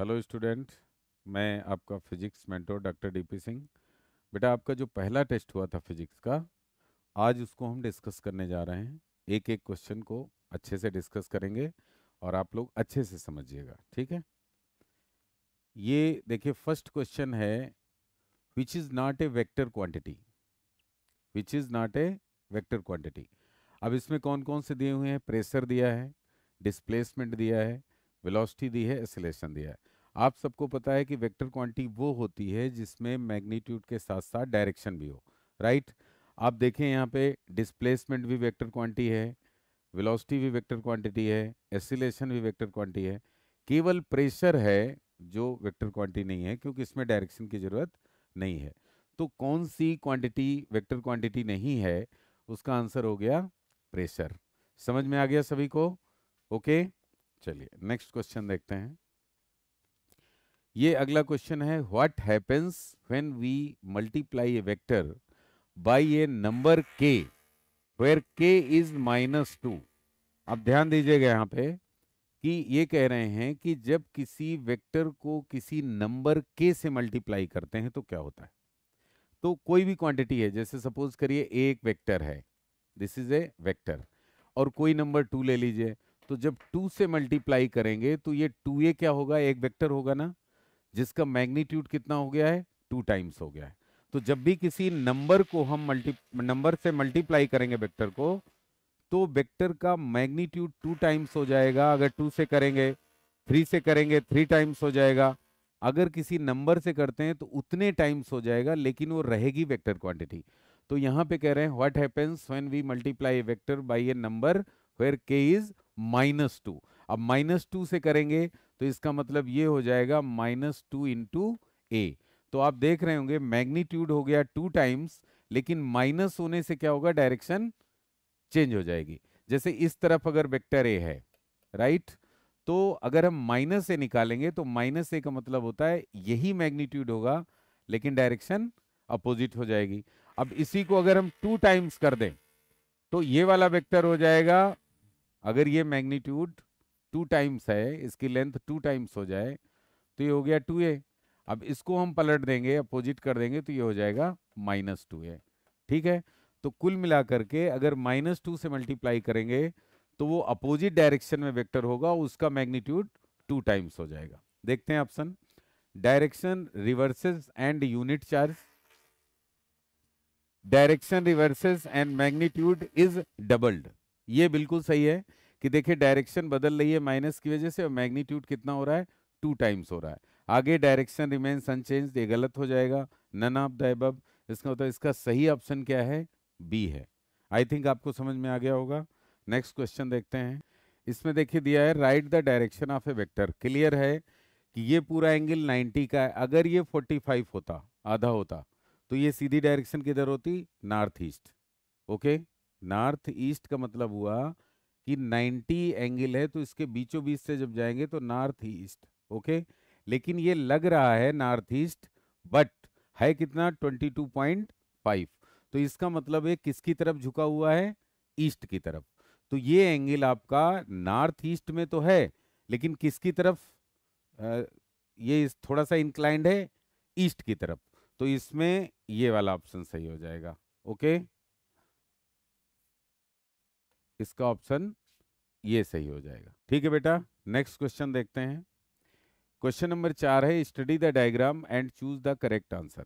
Hello student, मैं आपका physics mentor doctor DP Singh. बेटा, आपका जो पहला टेस्ट हुआ था फिजिक्स का, आज उसको हम डिस्कस करने जा रहे हैं। एक एक क्वेश्चन को अच्छे से डिस्कस करेंगे और आप लोग अच्छे से समझिएगा, ठीक है। ये देखिए, फर्स्ट क्वेश्चन है, which is not a vector quantity. Which is not a vector quantity. अब इसमें कौन कौन से दिए हुए हैं? प्रेशर दिया है, डिस्प्लेसमेंट दिया है, वेलोसिटी दी है, एक्सेलरेशन दिया है। आप सबको पता है कि वेक्टर क्वांटिटी वो होती है जिसमें मैग्नीट्यूड के साथ साथ डायरेक्शन भी हो, राइट। आप देखें यहाँ पे डिस्प्लेसमेंट भी वेक्टर क्वांटिटी है, वेलोसिटी भी वेक्टर क्वांटिटी है, एक्सीलरेशन भी वेक्टर क्वांटिटी है। केवल प्रेशर है जो वेक्टर क्वांटिटी नहीं है, क्योंकि इसमें डायरेक्शन की जरूरत नहीं है। तो कौन सी क्वांटिटी वेक्टर क्वांटिटी नहीं है? उसका आंसर हो गया प्रेशर। समझ में आ गया सभी को? ओके, चलिए नेक्स्ट क्वेश्चन देखते हैं। ये अगला क्वेश्चन है, what happens when we multiply a vector by a number K where K is -2। अब ध्यान दीजिएगा यहाँ पे कि ये कह रहे हैं कि जब किसी वेक्टर को किसी नंबर के से मल्टीप्लाई करते हैं तो क्या होता है। तो कोई भी क्वांटिटी है, जैसे सपोज करिए एक वेक्टर है, दिस इज ए वेक्टर, और कोई नंबर 2 ले लीजिए। तो जब 2 से मल्टीप्लाई करेंगे तो ये 2a क्या होगा? एक वेक्टर होगा ना, जिसका मैग्नीट्यूड कितना हो गया है? 2 टाइम्स हो गया है। तो जब भी किसी नंबर को हम नंबर से मल्टीप्लाई करेंगे वेक्टर को, तो वेक्टर का मैग्नीट्यूड 2 टाइम्स हो जाएगा। अगर 2 से करेंगे, 3 से करेंगे, 3 टाइम्स हो जाएगा। अगर किसी नंबर से करते हैं तो उतने टाइम्स हो जाएगा, लेकिन वो रहेगी वेक्टर क्वांटिटी। तो यहाँ पे कह रहे हैं, what happens when we multiply a vector by a number where K is -2। अब -2 से करेंगे तो इसका मतलब ये हो जाएगा -2 इंटू ए। तो आप देख रहे होंगे मैग्नीट्यूड हो गया 2 टाइम्स, लेकिन माइनस होने से क्या होगा? डायरेक्शन चेंज हो जाएगी। जैसे इस तरफ अगर वेक्टर ए है, राइट, तो अगर हम माइनस ए निकालेंगे तो माइनस ए का मतलब होता है यही मैग्नीट्यूड होगा, लेकिन डायरेक्शन अपोजिट हो जाएगी। अब इसी को अगर हम 2 टाइम्स कर दें तो ये वाला वेक्टर हो जाएगा, अगर ये मैग्नीट्यूड 2 टाइम्स है, इसकी लेंथ 2 टाइम्स हो जाए तो ये हो गया 2a। अब इसको हम पलट देंगे, अपोजिट कर देंगे तो ये हो जाएगा -2a। ठीक है। तो कुल मिलाकर के अगर -2 से मल्टीप्लाई करेंगे तो वो अपोजिट डायरेक्शन में वेक्टर होगा, उसका मैग्नीट्यूड 2 टाइम्स हो जाएगा। देखते हैं option. Direction reverses and unit charge, direction reverses and magnitude is doubled. ये बिल्कुल सही है कि देखिए डायरेक्शन बदल रही है माइनस की वजह से, और मैग्नीट्यूड कितना हो रहा है? 2 टाइम्स हो रहा है। आगे डायरेक्शन रिमेन्स अनचेंज्ड, ये गलत हो जाएगा, नन ऑफ द अबव। इसका मतलब इसका सही ऑप्शन क्या है? बी है। आई थिंक आपको समझ में आ गया होगा। नेक्स्ट क्वेश्चन देखते हैं। इसमें देखिए दिया है, right the direction of A vector. Clear है कि ये पूरा एंगल 90 का है। अगर ये 45 होता, आधा होता, तो ये सीधी डायरेक्शन किधर होती? North east. Okay, north east का मतलब हुआ कि 90 एंगल है तो इसके बीचों बीच से जब जाएंगे तो नॉर्थ ईस्ट। ओके, लेकिन ये लग रहा है नॉर्थ ईस्ट, बट है कितना? 22.5। तो इसका मतलब है किसकी तरफ झुका हुआ है? ईस्ट की तरफ। तो ये एंगल आपका नॉर्थ ईस्ट में तो है, लेकिन किसकी तरफ? अ, ये थोड़ा सा इंक्लाइंड है ईस्ट की तरफ। तो इसमें ये वाला ऑप्शन सही हो जाएगा। ओके, इसका ऑप्शन ये सही हो जाएगा। ठीक है बेटा, नेक्स्ट क्वेश्चन देखते हैं। क्वेश्चन नंबर 4 है, study the diagram and choose the correct answer.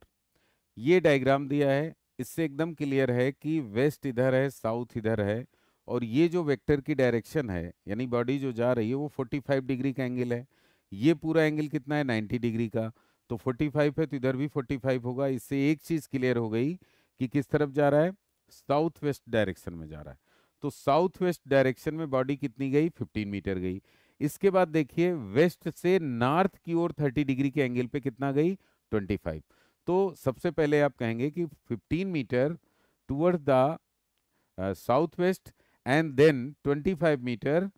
ये डायग्राम दिया है, इससे एकदम क्लियर है कि वेस्ट इधर है, साउथ इधर है, और ये जो वेक्टर की डायरेक्शन है, यानी बॉडी जो जा रही है, वो 45 डिग्री का एंगल है। ये पूरा एंगल कितना है? 90 डिग्री का। तो 45 है तो इधर भी 45 होगा। इससे एक चीज क्लियर हो गई कि किस तरफ जा रहा है? साउथ वेस्ट डायरेक्शन में जा रहा है। तो साउथ वेस्ट डायरेक्शन में बॉडी कितनी गई? 15 मीटर गई। इसके बाद देखिए, वेस्ट से नॉर्थ की ओर 30 डिग्री के एंगल पे कितना गई? 25। तो सबसे पहले आप कहेंगे कि 15 metre towards the south west, and then 25 metre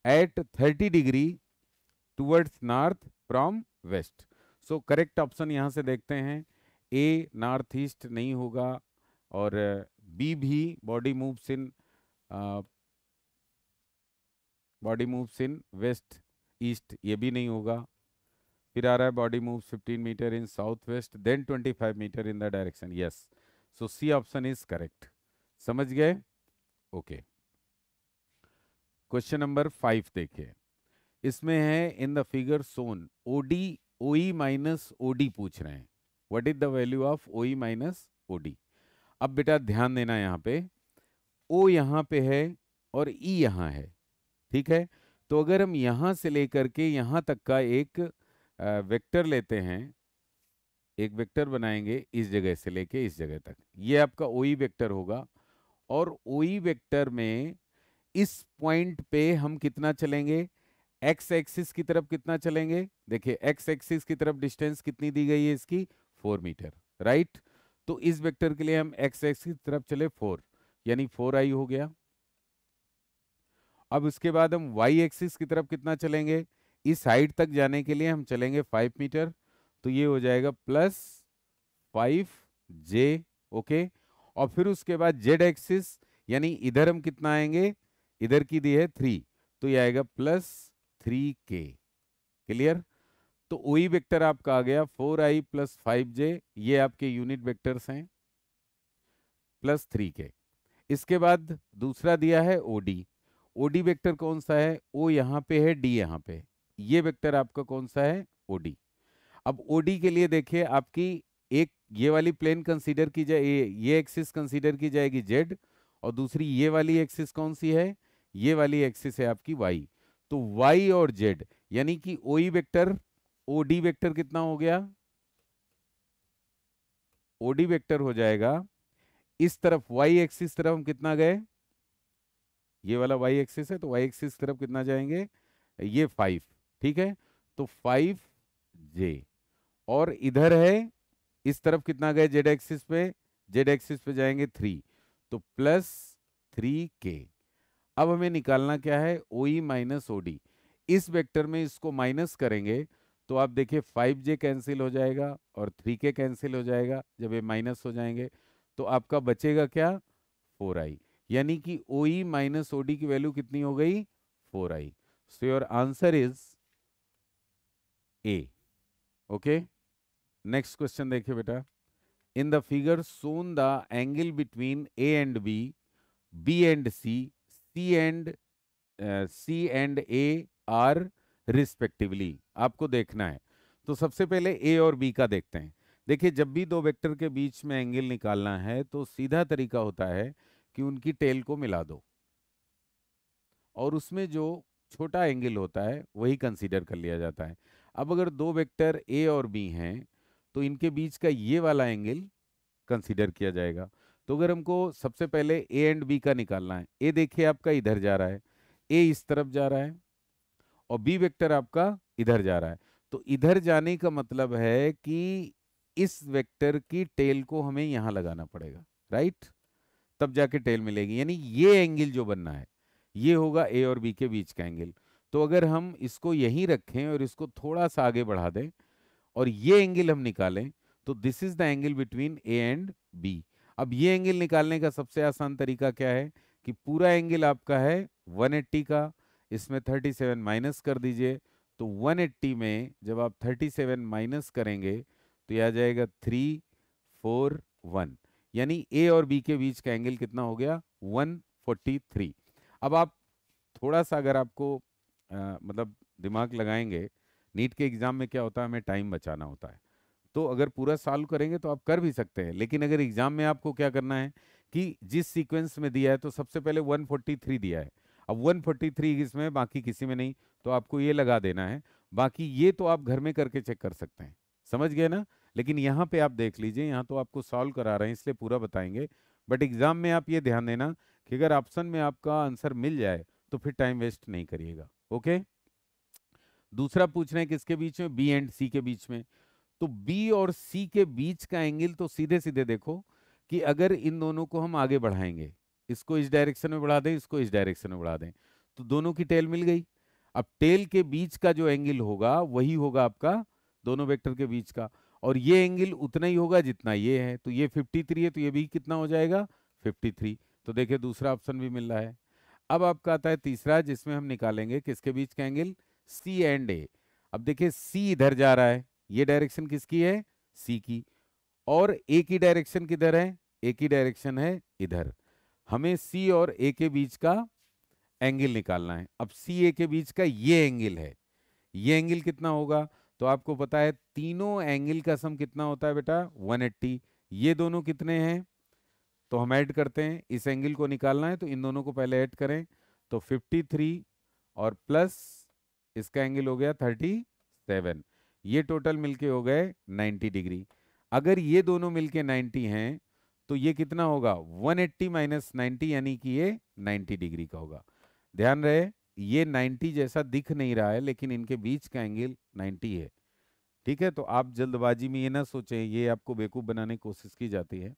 at 30 degree towards north from west. So correct option यहाँ से देखते हैं, ए नॉर्थ ईस्ट नहीं होगा, और बी भी body moves in west east, ये भी नहीं होगा। फिर आ रहा है body moves 15 metre in south west then 25 metre in the direction, yes, so C option is correct. समझ गए? ओके। क्वेश्चन नंबर 5 देखिए, इसमें है in the figure shown OD OE minus OD पूछ रहे हैं, what is the value of OE minus OD. अब बेटा ध्यान देना, यहाँ पे ओ यहाँ पे है और ई यहाँ है, ठीक है। तो अगर हम यहाँ से लेकर के यहाँ तक का एक वेक्टर लेते हैं, एक वेक्टर बनाएंगे इस जगह से लेके इस जगह तक, ये आपका ओई वेक्टर होगा। और ओई वेक्टर में इस पॉइंट पे हम कितना चलेंगे, एक्स एक्सिस की तरफ कितना चलेंगे, देखिए एक्स एक्सिस की तरफ डिस्टेंस कितनी दी गई है इसकी, 4 मीटर, राइट। तो इस वेक्टर के लिए हम एक्स एक्सिस की तरफ चले 4, यानी 4i हो गया। अब उसके बाद हम वाई एक्सिस की तरफ कितना चलेंगे, इस हाइट तक जाने के लिए हम चलेंगे 5 मीटर, तो ये हो जाएगा +5j, ओके। और फिर उसके बाद जेड एक्सिस, यानी इधर हम कितना आएंगे, इधर की दी है 3, तो ये आएगा +3k, क्लियर। तो ओई वेक्टर आपका आ गया 4i + 5j, ये आपके यूनिट वेक्टर्स हैं, +3k। इसके बाद दूसरा दिया है ओडी, ओडी वेक्टर कौन सा है, ओ यहाँ पे है, डी यहाँ पे है। ये वेक्टर आपका कौन सा है, ओडी। अब ओडी के लिए देखिए आपकी एक ये वाली प्लेन कंसीडर की जाए, ये एक्सिस कंसीडर की जाएगी जेड, और दूसरी ये वाली एक्सिस कौन सी है, ये वाली एक्सिस है आपकी वाई। तो वाई और जेड, यानी कि ओई वेक्टर ओडी वेक्टर कितना हो गया, ओडी वेक्टर हो जाएगा इस तरफ वाई एक्सिस तरफ हम कितना गए, ये वाला वाई एक्सिस है, तो वाई एक्सिस तरफ कितना जाएंगे, ये 5, ठीक है। तो 5j, और इधर है इस तरफ कितना गए, जेड एक्सिस पे, जेड एक्सिस पे जाएंगे 3, तो +3k। अब हमें निकालना क्या है, ओई माइनस ओडी। इस वेक्टर में इसको माइनस करेंगे तो आप देखिए 5j कैंसिल हो जाएगा और 3k कैंसिल हो जाएगा, जब ये माइनस हो जाएंगे तो आपका बचेगा क्या, 4i, यानी कि ओई माइनस ओडी की वैल्यू कितनी हो गई, 4i। So your answer is A, okay. Next question देखिए बेटा, in the figure shown the angle between A and B and C and A are respectively, आपको देखना है। तो सबसे पहले ए और बी का देखते हैं। देखिए जब भी दो वेक्टर के बीच में एंगल निकालना है तो सीधा तरीका होता है कि उनकी टेल को मिला दो, और उसमें जो छोटा एंगल होता है वही कंसीडर कर लिया जाता है। अब अगर दो वेक्टर ए और बी हैं तो इनके बीच का ये वाला एंगल कंसीडर किया जाएगा। तो अगर हमको सबसे पहले ए एंड बी का निकालना है, ए देखिए आपका इधर जा रहा है, ए इस तरफ जा रहा है, और बी वेक्टर आपका इधर जा रहा है। तो इधर जाने का मतलब है कि इस वेक्टर की टेल को हमें यहां लगाना पड़ेगा, राइट, तब जाके टेल मिलेगी। यानी ये एंगल जो बनना है ये होगा ए और बी के बीच का एंगल। तो अगर हम इसको यहीं रखें और इसको थोड़ा सा आगे बढ़ा दें और ये एंगल हम निकालें, तो this is the angle between A and B. अब ये एंगल निकालने का सबसे आसान तरीका क्या है कि पूरा एंगल आपका है 180 का, इसमें 37 माइनस कर दीजिए। तो 180 में जब आप 37 माइनस करेंगे तो यह आ जाएगा 341, यानी ए और बी के बीच का एंगल कितना हो गया, 143। अब आप थोड़ा सा अगर आपको मतलब दिमाग लगाएंगे, नीट के एग्जाम में क्या होता है, हमें टाइम बचाना होता है। तो अगर पूरा सॉल्व करेंगे तो आप कर भी सकते हैं, लेकिन अगर एग्जाम में आपको क्या करना है कि जिस सीक्वेंस में दिया है तो सबसे पहले 143 दिया है, अब 143 इसमें बाकी किसी में नहीं, तो आपको ये लगा देना है। बाकी ये तो आप घर में करके चेक कर सकते हैं, समझ गए ना। लेकिन यहाँ पे आप देख लीजिए, यहाँ तो आपको सॉल्व करा रहे हैं इसलिए पूरा बताएंगे, बट एग्जाम में आप ये ध्यान देना कि अगर ऑप्शन में आपका आंसर मिल जाए तो फिर टाइम वेस्ट नहीं करिएगा, ओके। दूसरा पूछ रहे हैं किसके बीच में, बी एंड सी के बीच में। तो बी और सी के बीच का एंगल तो सीधे सीधे देखो कि अगर इन दोनों को हम आगे बढ़ाएंगे, इसको इस डायरेक्शन में बढ़ा दें, इसको इस डायरेक्शन में बढ़ा दें, तो दोनों की टेल मिल गई। अब टेल के बीच का जो एंगल होगा वही होगा आपका दोनों वेक्टर के बीच का, और ये एंगल उतना ही होगा जितना ये है। तो ये 53 है तो ये भी कितना हो जाएगा, 53। तो देखिए दूसरा ऑप्शन भी मिल रहा है। अब आपका आता है तीसरा, जिसमें हम निकालेंगे किसके बीच का एंगल, सी एंड ए। अब देखिए सी इधर जा रहा है, ये डायरेक्शन किसकी है, सी की, और ए की डायरेक्शन किधर है, ए की डायरेक्शन है इधर। हमें सी और ए के बीच का एंगल निकालना है। अब सी ए के बीच का ये एंगल है, ये एंगल कितना होगा, तो आपको पता है तीनों एंगल का सम कितना होता है बेटा 180। ये दोनों कितने हैं, तो हम ऐड करते हैं, इस एंगल को निकालना है तो इन दोनों को पहले ऐड करें, तो 53 और प्लस इसका एंगल हो गया 37, ये टोटल मिलके हो गए 90 डिग्री। अगर ये दोनों मिलके 90 हैं तो ये कितना होगा 180 माइनस 90, यानी कि ये 90 डिग्री का होगा। ध्यान रहे ये 90 जैसा दिख नहीं रहा है लेकिन इनके बीच का एंगल 90 है। ठीक है, तो आप जल्दबाजी में ये ना सोचें, ये आपको बेवकूफ़ बनाने की कोशिश की जाती है।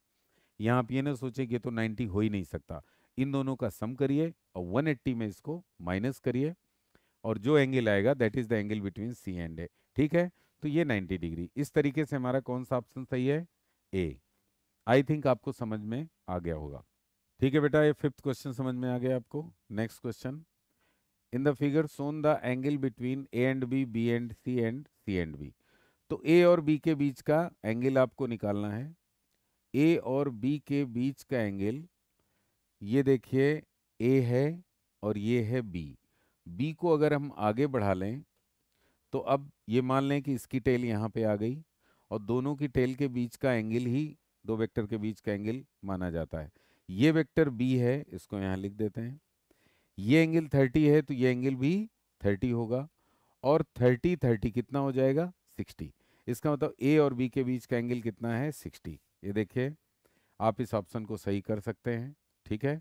यहाँ आप ये ना सोचें कि ये तो 90 हो ही नहीं सकता, इन दोनों का सम करिए और 180 में इसको माइनस करिए और जो एंगल आएगा that is the angle between C and A. ठीक है, तो ये 90 डिग्री। इस तरीके से हमारा कौन सा ऑप्शन सही है, ए। आई थिंक आपको समझ में आ गया होगा। ठीक है बेटा, ये 5th क्वेश्चन समझ में आ गया आपको। Next question, in the figure shown the angle between A and B, B and C and B. तो ए और बी के बीच का एंगल आपको निकालना है। ए और बी के बीच का एंगल, ये देखिए ए है और ये है बी। बी को अगर हम आगे बढ़ा लें तो अब ये मान लें कि इसकी टेल यहाँ पे आ गई और दोनों की टेल के बीच का एंगल ही दो वेक्टर के बीच का एंगल माना जाता है। ये वेक्टर बी है, इसको यहाँ लिख देते हैं। ये एंगल 30 है तो ये एंगल भी 30 होगा और 30 30 कितना हो जाएगा 60। इसका मतलब ए और बी के बीच का एंगल कितना है 60। ये देखिए आप इस ऑप्शन को सही कर सकते हैं। ठीक है,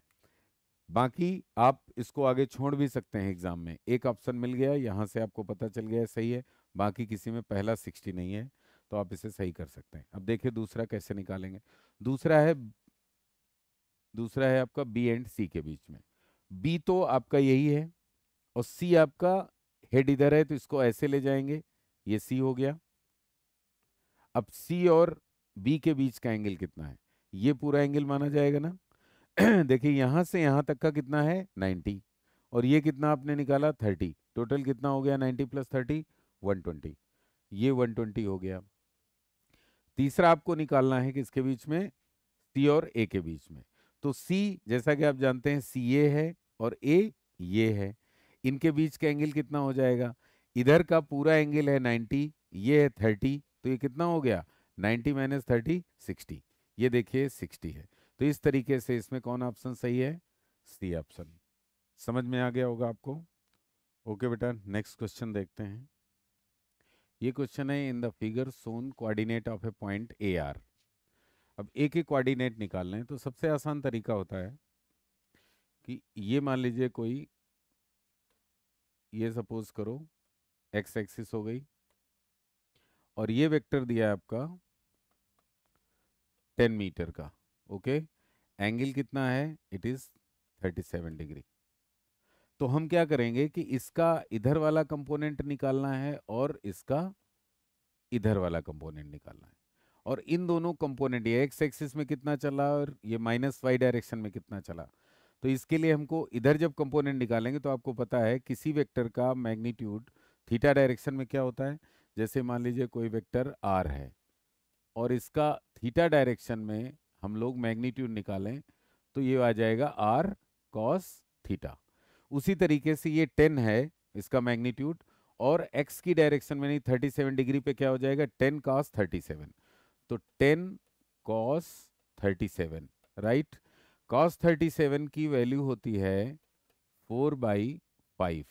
बाकी आप इसको आगे छोड़ भी सकते हैं एग्जाम में। एक ऑप्शन मिल गया यहाँ से आपको पता चल गया सही है, बाकी किसी में पहला 60 नहीं है तो आप इसे सही कर सकते हैं। अब देखिए दूसरा कैसे निकालेंगे। दूसरा है दूसरा है आपका बी एंड सी के बीच में। बी तो आपका यही है और सी आपका हेड इधर है तो इसको ऐसे ले जाएंगे, ये सी हो गया। अब सी और बी के बीच का एंगल कितना है, ये पूरा एंगल माना जाएगा ना। देखिए यहां से यहां तक का कितना है 90 और ये कितना आपने निकाला 30, टोटल कितना हो गया 90 प्लस 30 120, ये 120 हो गया। तीसरा आपको निकालना है कि इसके बीच में सी और ए के बीच में। तो सी जैसा कि आप जानते हैं सी ए है और ए ये है, इनके बीच का एंगल कितना हो जाएगा, इधर का पूरा एंगल है 90, ये है 30, तो ये कितना हो गया 90 माइनस 30 60, ये देखिए 60 है। तो इस तरीके से इसमें कौन ऑप्शन सही है, सी ऑप्शन। समझ में आ गया होगा आपको। ओके बेटा, नेक्स्ट क्वेश्चन देखते हैं। ये क्वेश्चन है in the figure shown coordinate of a point A are. अब ए के कोऑर्डिनेट निकालने हैं तो सबसे आसान तरीका होता है कि ये मान लीजिए कोई, ये सपोज करो एक्स एक्सिस हो गई और ये वेक्टर दिया है आपका 10 मीटर का। ओके, एंगल कितना है, इट इज 37 डिग्री। तो हम क्या करेंगे कि इसका इधर वाला कंपोनेंट निकालना है और इसका इधर वाला कंपोनेंट निकालना है। और इन दोनों कंपोनेंट, ये एक्स एक्सिस में कितना चला और ये माइनस वाई डायरेक्शन में कितना चला, तो इसके लिए हमको इधर जब कंपोनेंट निकालेंगे तो आपको पता है किसी वेक्टर का मैग्नीट्यूड थीटा डायरेक्शन में क्या होता है। जैसे मान लीजिए कोई वेक्टर आर है और इसका थीटा डायरेक्शन में हम लोग मैग्नीट्यूड निकालें तो ये आ जाएगा आर कॉस थीटा। उसी तरीके से ये 10 है इसका मैग्नीट्यूड और x की डायरेक्शन में नहीं 37 डिग्री पे क्या हो जाएगा 10 cos 37, तो 10 cos 37, राइट। cos 37 की वैल्यू होती है 4/5,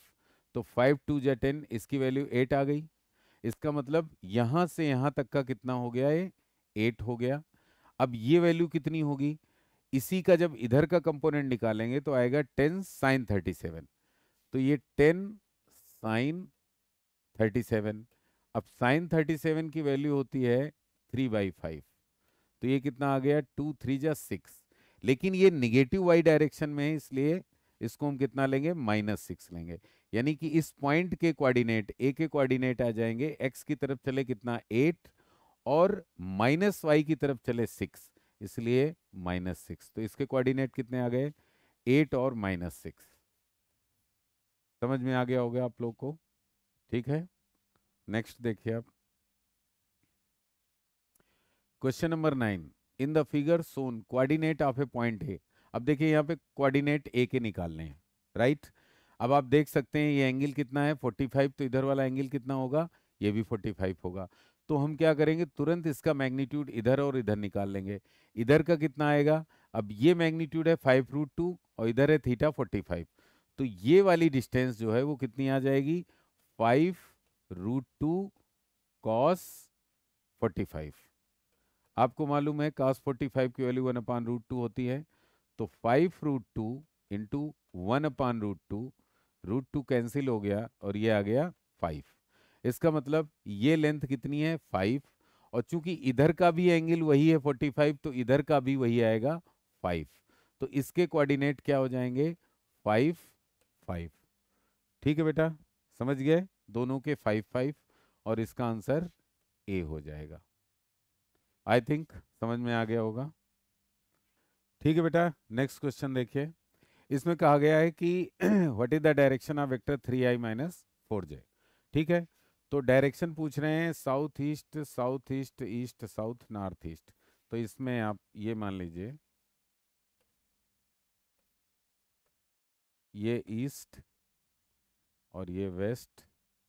तो 5 2 जा 10, इसकी वैल्यू 8 आ गई। इसका मतलब यहां से यहां तक का कितना हो गया, ये 8 हो गया। अब ये वैल्यू कितनी होगी, इसी का जब इधर का कंपोनेंट निकालेंगे तो आएगा 10 sin 37, तो ये 10 sin 37। अब sin 37 की वैल्यू होती है 3/5, तो ये कितना आ गया 2 3 जा 6, लेकिन ये निगेटिव वाई डायरेक्शन में है इसलिए इसको हम कितना लेंगे -6 लेंगे। यानी कि इस पॉइंट के कोऑर्डिनेट ए के कोऑर्डिनेट आ जाएंगे x की तरफ चले कितना 8 और माइनस वाई की तरफ चले 6, इसलिए -6। तो इसके कोऑर्डिनेट कितने आ गए 8 और -6। समझ में आ गया होगा आप लोग को, ठीक है। नेक्स्ट देखिए आप, question number 9, in the figure shown coordinate of a point A. अब देखिए यहाँ पे कोऑर्डिनेट ए के निकालने हैं, राइट। अब आप देख सकते हैं ये एंगल कितना है 45, तो इधर वाला एंगल कितना होगा, ये भी 45 होगा। तो हम क्या करेंगे, तुरंत इसका मैग्नीट्यूड इधर और इधर निकाल लेंगे। इधर का कितना आएगा, अब ये मैग्नीट्यूड है 5√2 और इधर है थीटा 45, तो ये वाली डिस्टेंस जो है वो कितनी आ जाएगी, 5√2 कॉस 45। आपको मालूम है cos 45 की वैल्यू 1/√2 होती है, तो 5√2 इंटू 1/√2, √2 कैंसिल हो गया और ये आ गया 5। इसका मतलब ये लेंथ कितनी है 5, और चूंकि इधर का भी एंगल वही है 45, तो इधर का भी वही आएगा 5। तो इसके कोऑर्डिनेट क्या हो जाएंगे, 5 5। ठीक है बेटा, समझ गए, दोनों के 5 5, और इसका आंसर ए हो जाएगा। आई थिंक समझ में आ गया होगा। ठीक है बेटा, नेक्स्ट क्वेश्चन देखिए। इसमें कहा गया है कि what is the direction of vector 3i minus 4j। ठीक है, तो डायरेक्शन पूछ रहे हैं south east, south east, east south, north east. तो इसमें आप ये मान लीजिए ये ईस्ट और ये वेस्ट,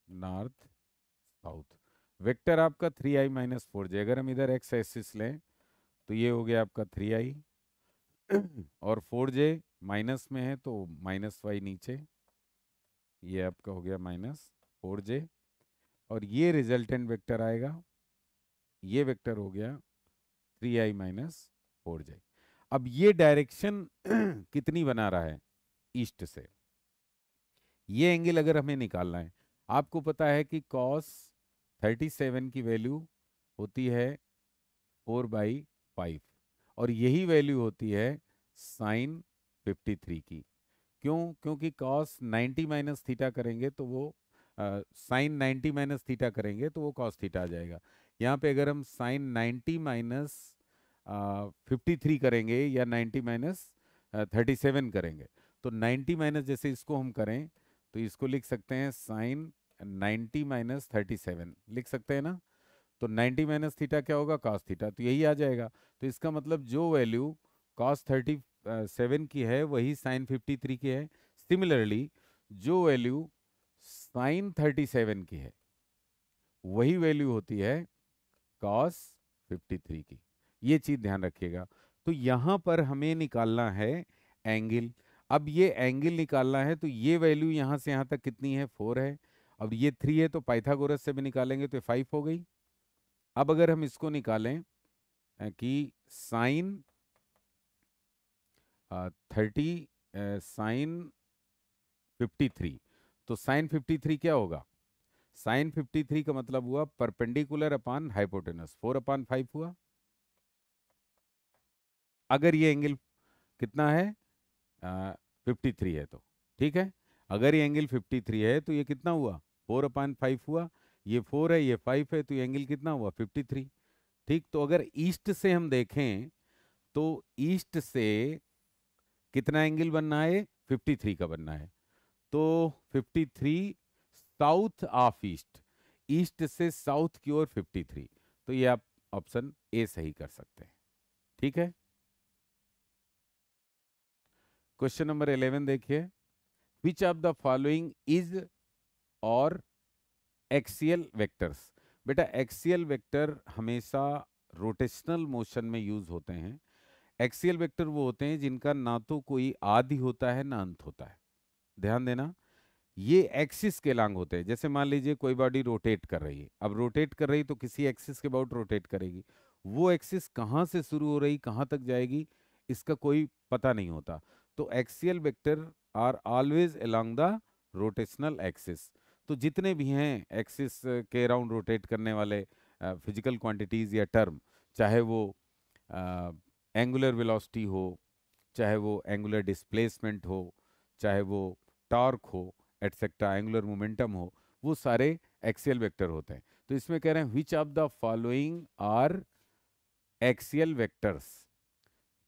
नॉर्थ, साउथ। वेक्टर आपका 3i माइनस 4j। अगर हम इधर एक्स एक्सिस लें तो ये हो गया आपका 3i, और 4j माइनस में है तो माइनस वाई नीचे, ये आपका हो गया माइनस 4j, और ये रिजल्टेंट वेक्टर आएगा, ये वेक्टर हो गया 3i माइनस 4j। अब ये डायरेक्शन कितनी बना रहा है, ईस्ट से। ये एंगल अगर हमें निकालना है, आपको पता है कि cos 37 की वैल्यू होती है 4/5, और यही वैल्यू होती है साइन 53 की। क्यों, क्योंकि cos 90 माइनस थीटा करेंगे तो वो साइन 90 माइनस थीटा करेंगे तो वो cos थीटा आ जाएगा। यहाँ पे अगर हम साइन 90 माइनस 53 करेंगे या 90 माइनस 37 करेंगे, तो 90 माइनस जैसे इसको हम करें तो इसको लिख सकते हैं साइन 90 माइनस 37 लिख सकते हैं ना। तो 90 माइनस थीटा क्या होगा, cos थीटा, तो यही आ जाएगा। तो इसका मतलब जो वैल्यू cos 37 की है वही साइन 53 की है। सिमिलरली जो वैल्यू साइन 37 की है वही वैल्यू होती है cos 53 की। ये चीज ध्यान रखिएगा। तो यहां पर हमें निकालना है एंगल। अब ये एंगल निकालना है तो ये वैल्यू यहां से यहां तक कितनी है, 4 है। अब ये 3 है तो पाइथागोरस से भी निकालेंगे तो 5 हो गई। अब अगर हम इसको निकालें कि साइन 30 साइन 53, तो साइन 53 क्या होगा, साइन 53 का मतलब हुआ परपेंडिकुलर अपान हाइपोटेनस, 4/5 हुआ। अगर ये एंगल कितना है 53 है तो, ठीक है, अगर ये एंगल 53 है तो ये कितना हुआ 4/5 हुआ। ये 4 है, ये 5 है, तो ये एंगल कितना हुआ 53। ठीक, तो अगर ईस्ट से हम देखें तो ईस्ट से कितना एंगल बनना है, 53 का बनना है। तो 53 साउथ ऑफ ईस्ट, ईस्ट से साउथ की ओर 53, तो ये आप ऑप्शन ए सही कर सकते हैं। ठीक है, क्वेश्चन नंबर 11 देखिए, विच ऑफ द फॉलोइंग इज और एक्सियल वेक्टर्स। बेटा एक्सियल वेक्टर हमेशा रोटेशनल मोशन में यूज होते हैं। एक्सियल वेक्टर वो होते हैं जिनका ना तो कोई आदि होता है ना अंत होता है। ध्यान देना, ये एक्सिस के लॉन्ग होते हैं। जैसे मान लीजिए कोई बॉडी रोटेट कर रही है, अब रोटेट कर रही तो किसी एक्सिस के अबाउट रोटेट करेगी। वो एक्सिस कहाँ से शुरू हो रही कहाँ तक जाएगी इसका कोई पता नहीं होता। तो axial vector are always along the rotational axis. तो जितने भी हैं एक्सिस के अराउंड रोटेट करने वाले फिजिकल क्वांटिटीज या टर्म, चाहे वो एंगुलर वेलोसिटी हो, चाहे वो एंगुलर डिस्प्लेसमेंट हो, चाहे वो टॉर्क हो, एटसेट्रा, एंगुलर मोमेंटम हो, वो सारे एक्सियल वेक्टर होते हैं। तो इसमें कह रहे हैं which of the following are axial vectors.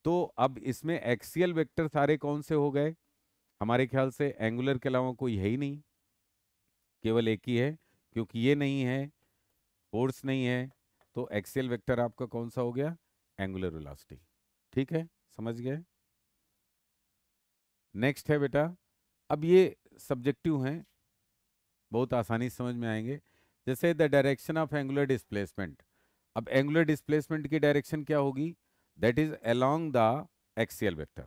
तो अब इसमें एक्सियल वेक्टर सारे कौन से हो गए, हमारे ख्याल से एंगुलर के अलावा कोई है ही नहीं, केवल एक ही है, क्योंकि ये नहीं है, फोर्स नहीं है, तो एक्सियल वेक्टर आपका कौन सा हो गया? Angular velocity. ठीक है, समझ गए? नेक्स्ट है बेटा, अब ये सब्जेक्टिव हैं, बहुत आसानी से समझ में आएंगे। जैसे the direction of angular displacement, अब एंगुलर डिस्प्लेसमेंट की डायरेक्शन क्या होगी? That is along the axial vector,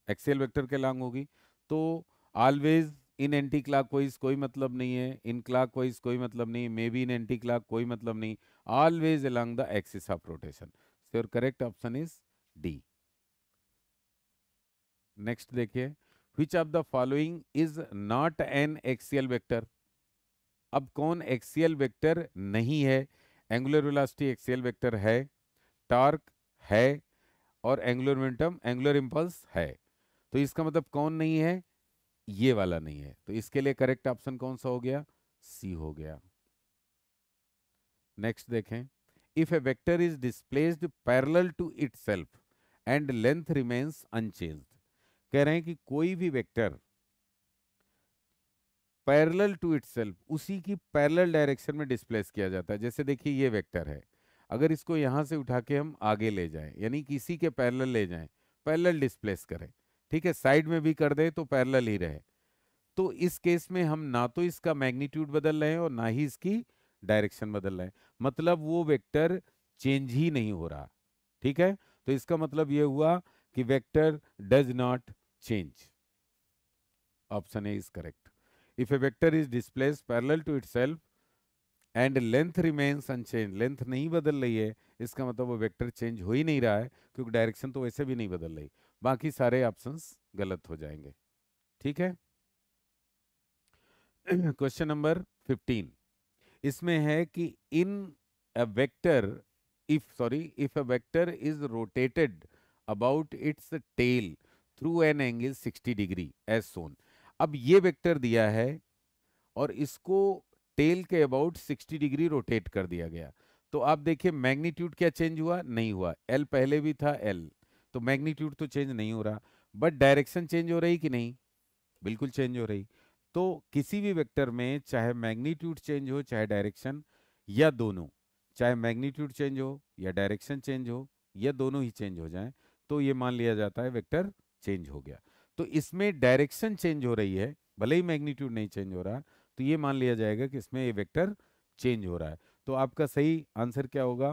axial vector के अलोंग होगी। तो ऑलवेज इन एंटी क्लॉकवाइज कोई मतलब नहीं है, इन क्लॉकवाइज कोई मतलब नहीं, may be in anti clock कोई मतलब नहीं, always along the axis of rotation. So your correct option is D. Next देखिए, which of the following is not an axial vector? अब कौन एक्सियल वेक्टर नहीं है? एंगुलर वेलोसिटी एक्सियल वेक्टर है, torque है, और एंगुलर मोमेंटम, एंगुलर इंपल्स है। तो इसका मतलब कौन नहीं है? ये वाला नहीं है। तो इसके लिए करेक्ट ऑप्शन कौन सा हो गया? सी हो गया। नेक्स्ट देखें, if a vector is displaced parallel to itself and length remains unchanged, कह रहे हैं कि कोई भी वेक्टर पैरेलल टू इटसेल्फ, उसी की पैरेलल डायरेक्शन में डिस्प्लेस किया जाता है। जैसे देखिए ये वेक्टर है, अगर इसको यहां से उठा के हम आगे ले जाएं, यानी किसी के पैरेलल ले जाएं, पैरेलल डिस्प्लेस करें, ठीक है, साइड में भी कर दे तो पैरेलल ही रहे, तो इस केस में हम ना तो इसका मैग्नीट्यूड बदल रहे हैं और ना ही इसकी डायरेक्शन बदल रहे हैं, मतलब वो वेक्टर चेंज ही नहीं हो रहा। ठीक है, तो इसका मतलब ये हुआ कि vector does not change. Option A is correct. If a vector is displaced parallel to itself and length remains unchange, length नहीं बदल रही है, इसका मतलब वो वेक्टर चेंज हो ही नहीं रहा है, क्योंकि डायरेक्शन तो वैसे भी नहीं बदल रही। बाकी सारे ऑप्शंस गलत हो जाएंगे। ठीक है, क्वेश्चन नंबर 15, इसमें है कि in a vector, if a vector is rotated about its tail through an angle 60 degree as shown. अब ये वेक्टर दिया है और इसको टेल के अबाउट 60 डिग्री रोटेट कर दिया गया। तो आप देखिए मैग्नीट्यूड क्या चेंज हुआ? नहीं हुआ। एल पहले भी था एल, तो मैग्नीट्यूड तो चेंज नहीं हो रहा, बट डायरेक्शन चेंज हो रही कि नहीं? बिल्कुल चेंज हो रही। तो किसी भी वेक्टर में चाहे मैग्नीट्यूड चेंज हो चाहे डायरेक्शन, या दोनों, चाहे मैग्नीट्यूड चेंज हो या डायरेक्शन चेंज हो या दोनों ही चेंज हो जाएं, तो ये मान लिया जाता है वेक्टर चेंज हो गया। तो इसमें डायरेक्शन चेंज हो रही है, भले ही मैग्नीट्यूड नहीं चेंज हो रहा, तो ये मान लिया जाएगा कि इसमें ये वेक्टर चेंज हो रहा है। तो आपका सही आंसर क्या होगा?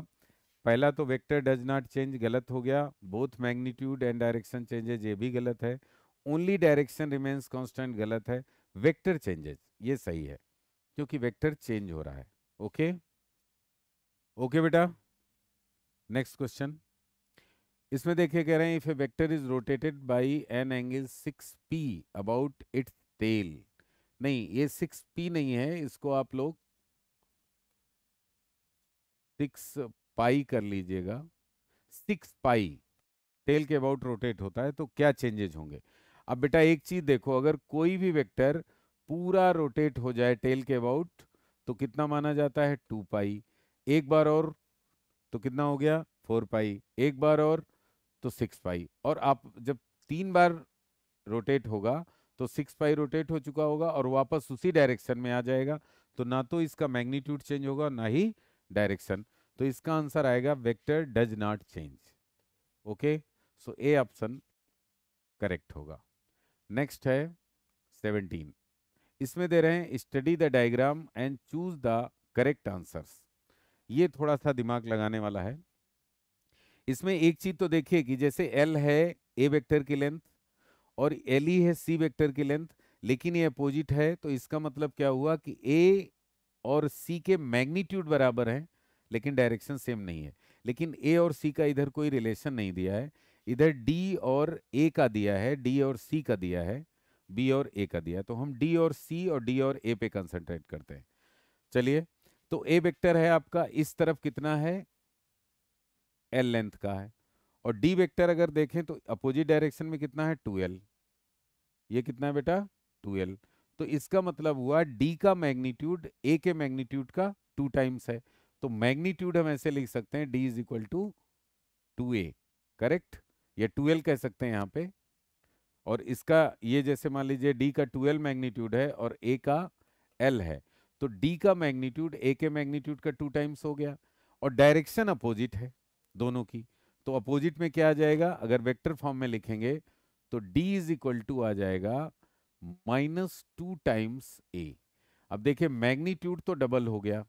पहला तो वेक्टर डज नॉट चेंज गलत हो गया, both magnitude and direction changes ये भी गलत है, ओनली डायरेक्शन रिमेन्स कांस्टेंट गलत है, वेक्टर चेंजेस ये सही है, क्योंकि वेक्टर चेंज हो रहा है। ओके, ओके बेटा। नेक्स्ट क्वेश्चन, इसमें देखिए कह रहे हैं if a vector is rotated by an angle 6p about its tail, नहीं ये 6p नहीं है, इसको आप लोग 6 पाई कर लीजिएगा। 6 पाई टेल के अबाउट रोटेट होता है, तो क्या चेंजेज होंगे? अब बेटा एक चीज देखो, अगर कोई भी वेक्टर पूरा रोटेट हो जाए टेल के अबाउट, तो कितना माना जाता है? 2 पाई। एक बार और तो कितना हो गया? 4 पाई। एक बार और तो 6 पाई। और आप जब 3 बार रोटेट होगा तो 6 पाई रोटेट हो चुका होगा और वापस उसी डायरेक्शन में आ जाएगा, तो ना तो इसका मैग्नीट्यूड चेंज होगा ना ही डायरेक्शन। तो इसका आंसर आएगा vector does not change. Okay, so A option correct होगा। नेक्स्ट है 17, इसमें दे रहे हैं study the diagram and choose the correct answers. ये थोड़ा सा दिमाग लगाने वाला है। इसमें एक चीज तो देखिए कि जैसे एल है ए वेक्टर की लेंथ और एल ही है सी वेक्टर की लेंथ, लेकिन ये अपोजिट है, तो इसका मतलब क्या हुआ कि ए और सी के मैग्नीट्यूड बराबर हैं लेकिन डायरेक्शन सेम नहीं है। लेकिन ए और सी का इधर कोई रिलेशन नहीं दिया है, इधर डी और ए का दिया है, डी और सी का दिया है, बी और ए का दिया है, तो हम डी और सी और डी और ए पे कंसंट्रेट करते हैं। चलिए, तो ए वेक्टर है आपका इस तरफ कितना है? एल लेंथ का है। और डी वेक्टर अगर देखें तो अपोजिट डायरेक्शन में कितना है? 2l। ये कितना है बेटा? 2l। तो इसका मतलब हुआ डी का मैग्नीट्यूड ए के मैग्नीट्यूड का 2 टाइम्स है। तो मैग्नीट्यूड हम ऐसे लिख सकते हैं D is equal to 2a। Correct, ये 2l कह सकते हैं यहाँ पे। और इसका ये जैसे मान लीजिए डी का 2l मैग्नीट्यूड है और ए का l है, तो डी का मैग्नीट्यूड ए के मैग्नीट्यूड का 2 टाइम्स हो गया, और डायरेक्शन अपोजिट है दोनों की, तो अपोजिट में क्या आ जाएगा, अगर वेक्टर फॉर्म में लिखेंगे तो d इज इक्वल टू आ जाएगा -2 टाइम्स ए। अब देखिए मैग्नीट्यूड तो डबल हो गया,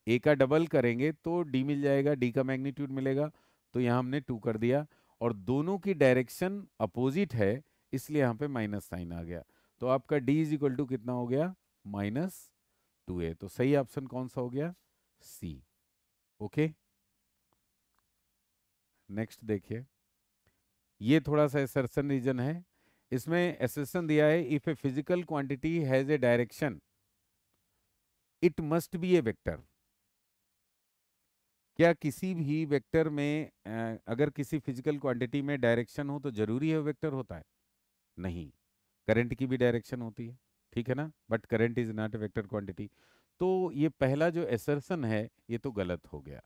ए का डबल करेंगे तो डी मिल जाएगा, डी का मैग्नीट्यूड मिलेगा, तो यहाँ हमने 2 कर दिया, और दोनों की डायरेक्शन अपोजिट है इसलिए यहाँ पे माइनस साइन आ गया, तो आपका d इज इक्वल टू कितना हो गया, -2a। तो सही ऑप्शन कौन सा हो गया, सी। ओके, नेक्स्ट देखिए, ये थोड़ा सा असर्शन रीजन है, इसमें असर्शन दिया है if a physical quantity has a direction it must be A vector. क्या किसी भी वेक्टर में अगर किसी फिजिकल क्वांटिटी में डायरेक्शन हो तो जरूरी है वेक्टर होता है, नहीं। करंट की भी डायरेक्शन होती है, ठीक है ना, but current is not a vector quantity. तो ये पहला जो असर्शन है ये तो गलत हो गया,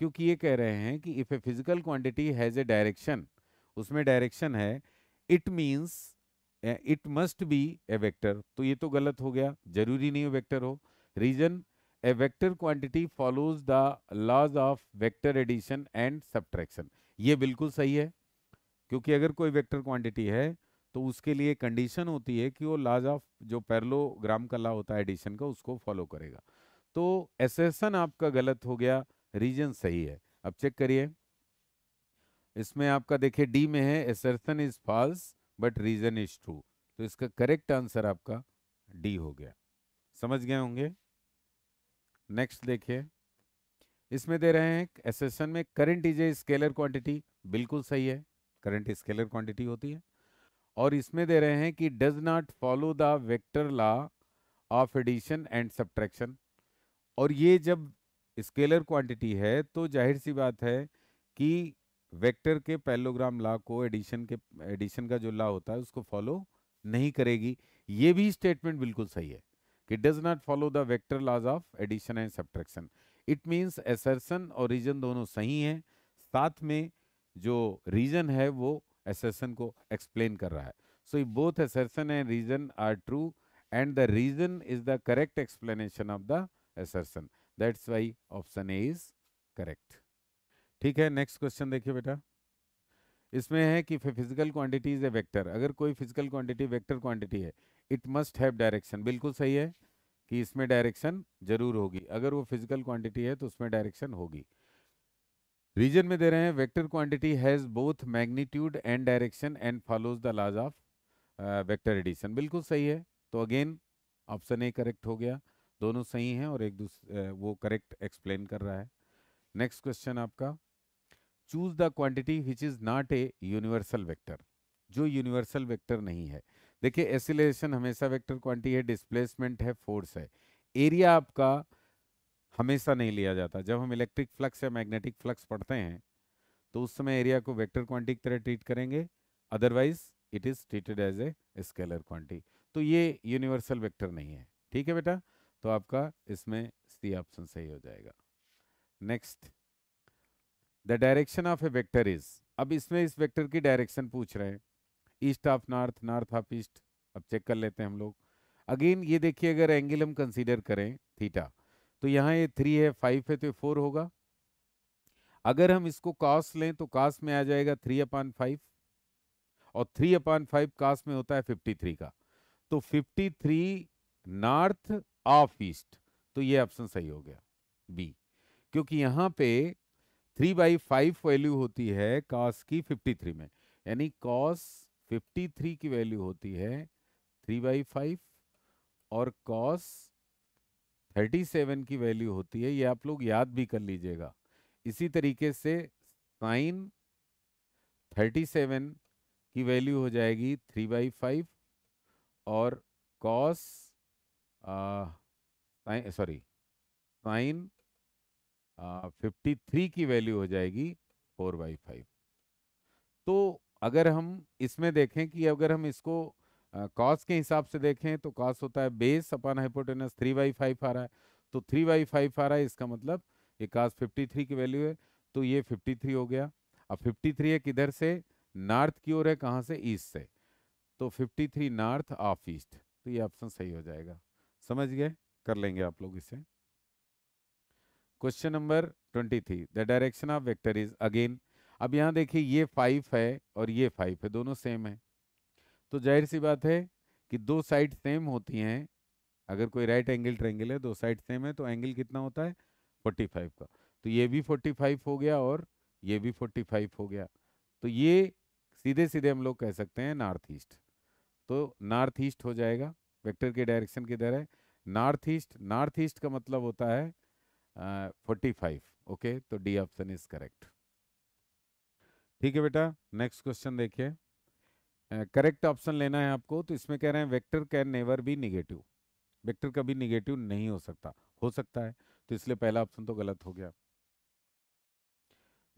क्योंकि ये कह रहे हैं कि if a physical quantity has a direction, उसमें डायरेक्शन है, it means it must be A vector, तो ये तो गलत हो गया, जरूरी नहीं है वेक्टर हो। Reason, a vector quantity follows the laws of vector addition and subtraction, ये बिल्कुल सही है, क्योंकि अगर कोई वेक्टर क्वांटिटी है तो उसके लिए कंडीशन होती है कि वो लॉज ऑफ जो पैरेललोग्राम का लॉ होता है एडिशन का उसको फॉलो करेगा। तो एसेशन आपका गलत हो गया, रीजन सही है। अब चेक करिए, इसमें आपका देखिए डी में है assertion is false but reason is true, तो इसका करेक्ट आंसर आपका डी हो गया। समझ गए होंगे। नेक्स्ट देखिए, इसमें दे रहे हैं एसेशन में current is a scalar quantity, बिल्कुल सही है, करंट स्केलर क्वांटिटी होती है। और इसमें दे रहे हैं कि does not follow the vector law of addition and subtraction, और ये जब स्केलर क्वांटिटी है तो जाहिर सी बात है कि वेक्टर के पैरेललोग्राम लॉ को एडिशन का जो लॉ होता है उसको फॉलो नहीं करेगी। ये भी स्टेटमेंट बिल्कुल सही है कि does not follow the vector laws of addition and subtraction. It means assertion और रीजन दोनों सही हैं, साथ में जो रीजन है वो assertion को एक्सप्लेन कर रहा है। So both assertion and reason are true and the reason is the correct explanation of the assertion, that's why option A is correct. ठीक है, नेक्स्ट क्वेश्चन देखिए बेटा, इसमें है कि physical quantity is a vector, अगर कोई फिजिकल क्वांटिटी वेक्टर क्वांटिटी है इट मस्ट हैव डायरेक्शन, बिल्कुल सही है कि इसमें डायरेक्शन जरूर होगी, अगर वो फिजिकल क्वांटिटी है तो उसमें डायरेक्शन होगी। रीजन में दे रहे हैं vector quantity has both magnitude and direction and follows the laws of vector addition, बिल्कुल सही है, तो अगेन ऑप्शन ए करेक्ट हो गया, दोनों सही हैं और एक दूसरे वो करेक्ट एक्सप्लेन कर रहा है। नेक्स्ट क्वेश्चन आपका, choose the quantity which is not a universal vector, जो यूनिवर्सल वेक्टर नहीं है। देखिए एसिलेशन हमेशा वेक्टर क्वांटिटी है, डिस्प्लेसमेंट है, फोर्स है, एरिया आपका हमेशा नहीं लिया जाता। जब हम इलेक्ट्रिक फ्लक्स या मैग्नेटिक फ्लक्स पढ़ते हैं तो उस समय एरिया को वेक्टर क्वांटिटी की तरह ट्रीट करेंगे, otherwise it is treated as a scalar quantity, तो ये यूनिवर्सल वेक्टर नहीं है। ठीक है बेटा, तो आपका इसमें सी ऑप्शन सही हो जाएगा। Next, the direction of A vector is, अब इसमें इस वेक्टर की डायरेक्शन पूछ रहे हैं, east of north, north of east. अब चेक कर लेते हैं हम लोग, अगेन ये देखिए अगर एंगल हम कंसीडर करें थीटा, तो यहाँ ये 3 है, 5 है, तो ये 4 होगा। अगर हम इसको कॉस लें तो कॉस में आ जाएगा 3/5, और 3/5 कॉस में होता है 53 का, तो 53 नॉर्थ ऑफ ईस्ट, तो ये ऑप्शन सही हो गया बी, क्योंकि यहाँ पे 3/5 वैल्यू होती है कॉस की 53 में, यानी कॉस 53 की वैल्यू होती है 3/5, और कॉस 37 की वैल्यू होती है, ये आप लोग याद भी कर लीजिएगा। इसी तरीके से साइन 37 की वैल्यू हो जाएगी 3/5, और कॉस सॉरी साइन 53 की वैल्यू हो जाएगी 4/5। तो अगर हम इसमें देखें कि अगर हम इसको कॉस के हिसाब से देखें तो कॉस होता है बेस अपॉन हाइपोटेनस, 3/5 आ रहा है, तो 3/5 आ रहा है, इसका मतलब ये कॉस 53 की वैल्यू है, तो ये 53 हो गया। अब 53 है किधर से, नॉर्थ की ओर है, कहाँ से, ईस्ट से, तो 53 नॉर्थ ऑफ ईस्ट, तो ये ऑप्शन सही हो जाएगा। समझ गए, कर लेंगे आप लोग इसे। Question number 23, the direction of vector is again. अब यहाँ देखिए ये 5 है और ये 5 है, दोनों सेम है, तो जाहिर सी बात है कि दो साइड सेम होती हैं। अगर कोई राइट एंगल ट्रायंगल है, दो साइड सेम है, तो एंगल कितना होता है 45 का। तो ये भी 45 हो गया और ये भी 45 हो गया। तो ये सीधे सीधे हम लोग कह सकते हैं नॉर्थ ईस्ट। तो नॉर्थ ईस्ट हो जाएगा, वेक्टर की डायरेक्शन किधर है, नॉर्थ ईस्ट। नॉर्थ ईस्ट का मतलब होता है 45। ओके, तो डी ऑप्शन इज करेक्ट। ठीक है बेटा, नेक्स्ट क्वेश्चन देखिए। करेक्ट ऑप्शन लेना है आपको, तो इसमें कह रहे हैं vector can never be negative. Vector कभी निगेटिव नहीं हो सकता है, तो इसलिए पहला ऑप्शन तो गलत हो गया।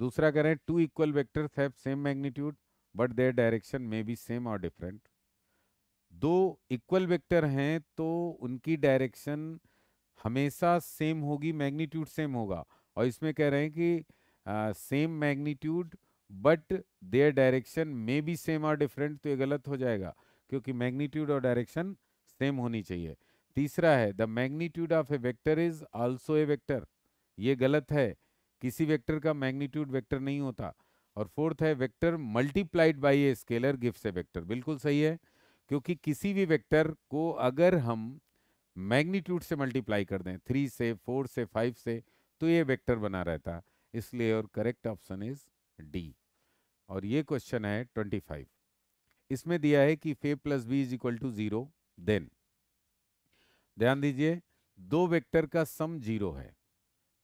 दूसरा कह रहे हैं two equal vectors have same magnitude but their direction may be same और डिफरेंट। दो इक्वल वेक्टर हैं तो उनकी डायरेक्शन हमेशा सेम होगी, मैग्नीट्यूड सेम होगा। और इसमें कह रहे हैं कि same magnitude but their direction may be same और डिफरेंट, तो ये गलत हो जाएगा क्योंकि मैग्नीट्यूड और डायरेक्शन सेम होनी चाहिए। तीसरा है the magnitude of A vector is also a vector, ये गलत है, किसी वेक्टर का मैग्नीट्यूड वेक्टर नहीं होता। और फोर्थ है vector multiplied by a scalar gives A vector, बिल्कुल सही है, क्योंकि किसी भी वेक्टर को अगर हम मैग्नीट्यूड से मल्टीप्लाई कर दें 3 से 4 से 5 से, तो ये वेक्टर बना रहता, इसलिए और करेक्ट ऑप्शन इज डी। और ये क्वेश्चन है 25, इसमें दिया है कि A plus B is equal to 0, then ध्यान दीजिए दो वेक्टर का सम 0 है,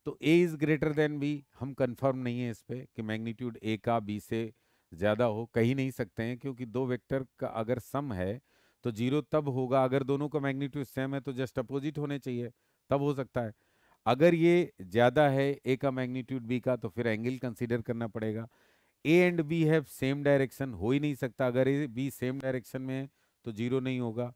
तो A is greater than B, हम कंफर्म नहीं है इस पे कि मैग्नीट्यूड ए का बी से ज्यादा हो, कहीं नहीं सकते हैं, क्योंकि दो वेक्टर का अगर सम है तो 0 तब होगा अगर दोनों का मैग्नीट्यूड सेम है, तो जस्ट अपोजिट होने चाहिए, तब हो सकता है। अगर ये ज्यादा है ए का मैग्नीट्यूड बी का, तो फिर एंगल कंसीडर करना पड़ेगा। A and B have same direction, हो ही नहीं सकता, अगर ए बी सेम डायरेक्शन में है तो 0 नहीं होगा।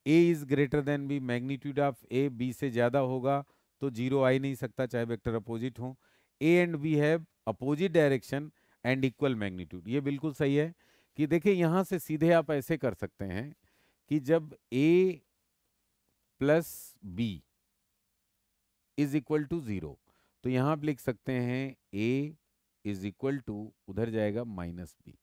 A is greater than B, magnitude of A B से ज्यादा होगा, तो 0 आ ही नहीं सकता चाहे वेक्टर अपोजिट हो। A and B have opposite direction and equal magnitude, ये बिल्कुल सही है। कि देखिए यहां से सीधे आप ऐसे कर सकते हैं कि जब A plus B is equal to 0, तो यहां आप लिख सकते हैं ए इज इक्वल टू, उधर जाएगा माइनस बी।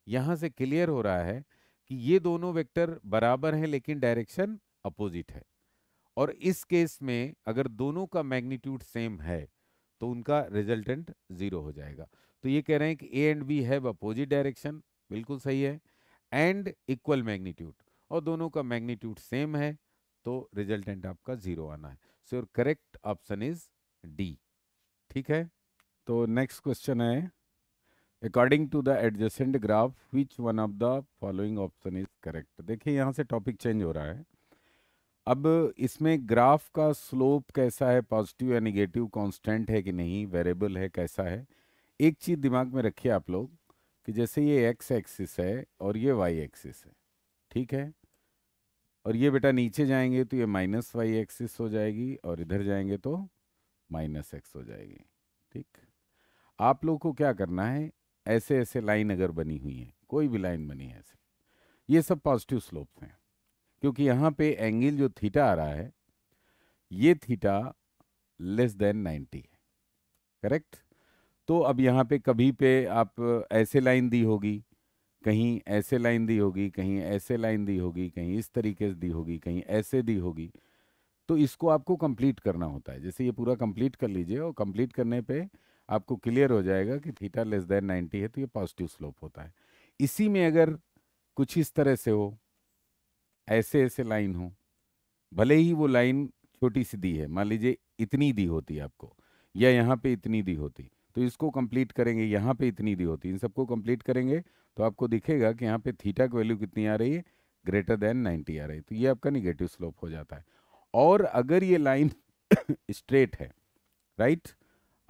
यहां से क्लियर हो रहा है कि ये दोनों वेक्टर बराबर हैं लेकिन डायरेक्शन अपोजिट है। और इस केस में अगर दोनों का मैग्नीट्यूड सेम है तो उनका रिजल्टेंट 0 हो जाएगा। तो ये कह रहे हैं कि A and B have opposite direction, बिल्कुल सही है, एंड इक्वल मैग्नीट्यूड, और दोनों का मैग्नीट्यूड सेम है, तो रिजल्टेंट आपका 0 आना है। So your correct option is D. ठीक है, तो नेक्स्ट क्वेश्चन है according to the adjacent graph which one of the following option is correct. देखिए यहाँ से टॉपिक चेंज हो रहा है। अब इसमें ग्राफ का स्लोप कैसा है, पॉजिटिव या निगेटिव, कांस्टेंट है कि नहीं, वेरिएबल है, कैसा है। एक चीज दिमाग में रखिए आप लोग कि जैसे ये एक्स एक्सिस है और ये वाई एक्सिस है, ठीक है, और ये बेटा नीचे जाएंगे तो ये माइनस वाई एक्सिस हो जाएगी और इधर जाएंगे तो माइनस एक्स हो जाएगी। ठीक, आप लोग को क्या करना है, ऐसे ऐसे लाइन अगर बनी हुई है, कोई भी लाइन बनी है ऐसे, ये सब पॉजिटिव स्लोप्स हैं, क्योंकि यहाँ पे एंगल जो थीटा आ रहा है ये थीटा लेस देन 90 है, करेक्ट। तो अब यहाँ पे कभी पे आप ऐसे लाइन दी होगी, कहीं ऐसे लाइन दी होगी, कहीं ऐसे लाइन दी होगी, कहीं इस तरीके से दी होगी, कहीं ऐसे दी होगी, तो इसको आपको कंप्लीट करना होता है। जैसे ये पूरा कंप्लीट कर लीजिए और कंप्लीट करने पे आपको क्लियर हो जाएगा कि थीटा लेस देन 90 है, तो ये पॉजिटिव स्लोप होता है। इसी में अगर कुछ इस तरह से हो, ऐसे ऐसे लाइन हो, भले ही वो लाइन छोटी सी दी है, मान लीजिए इतनी दी होती आपको, या यहाँ पे इतनी दी होती, तो इसको कंप्लीट करेंगे, यहाँ पे इतनी दी होती, इन सबको कंप्लीट करेंगे तो आपको दिखेगा कि यहाँ पे थीटा की वैल्यू कितनी आ रही है, ग्रेटर देन 90 आ रही है, तो ये आपका निगेटिव स्लोप हो जाता है। और अगर ये लाइन स्ट्रेट है, राइट,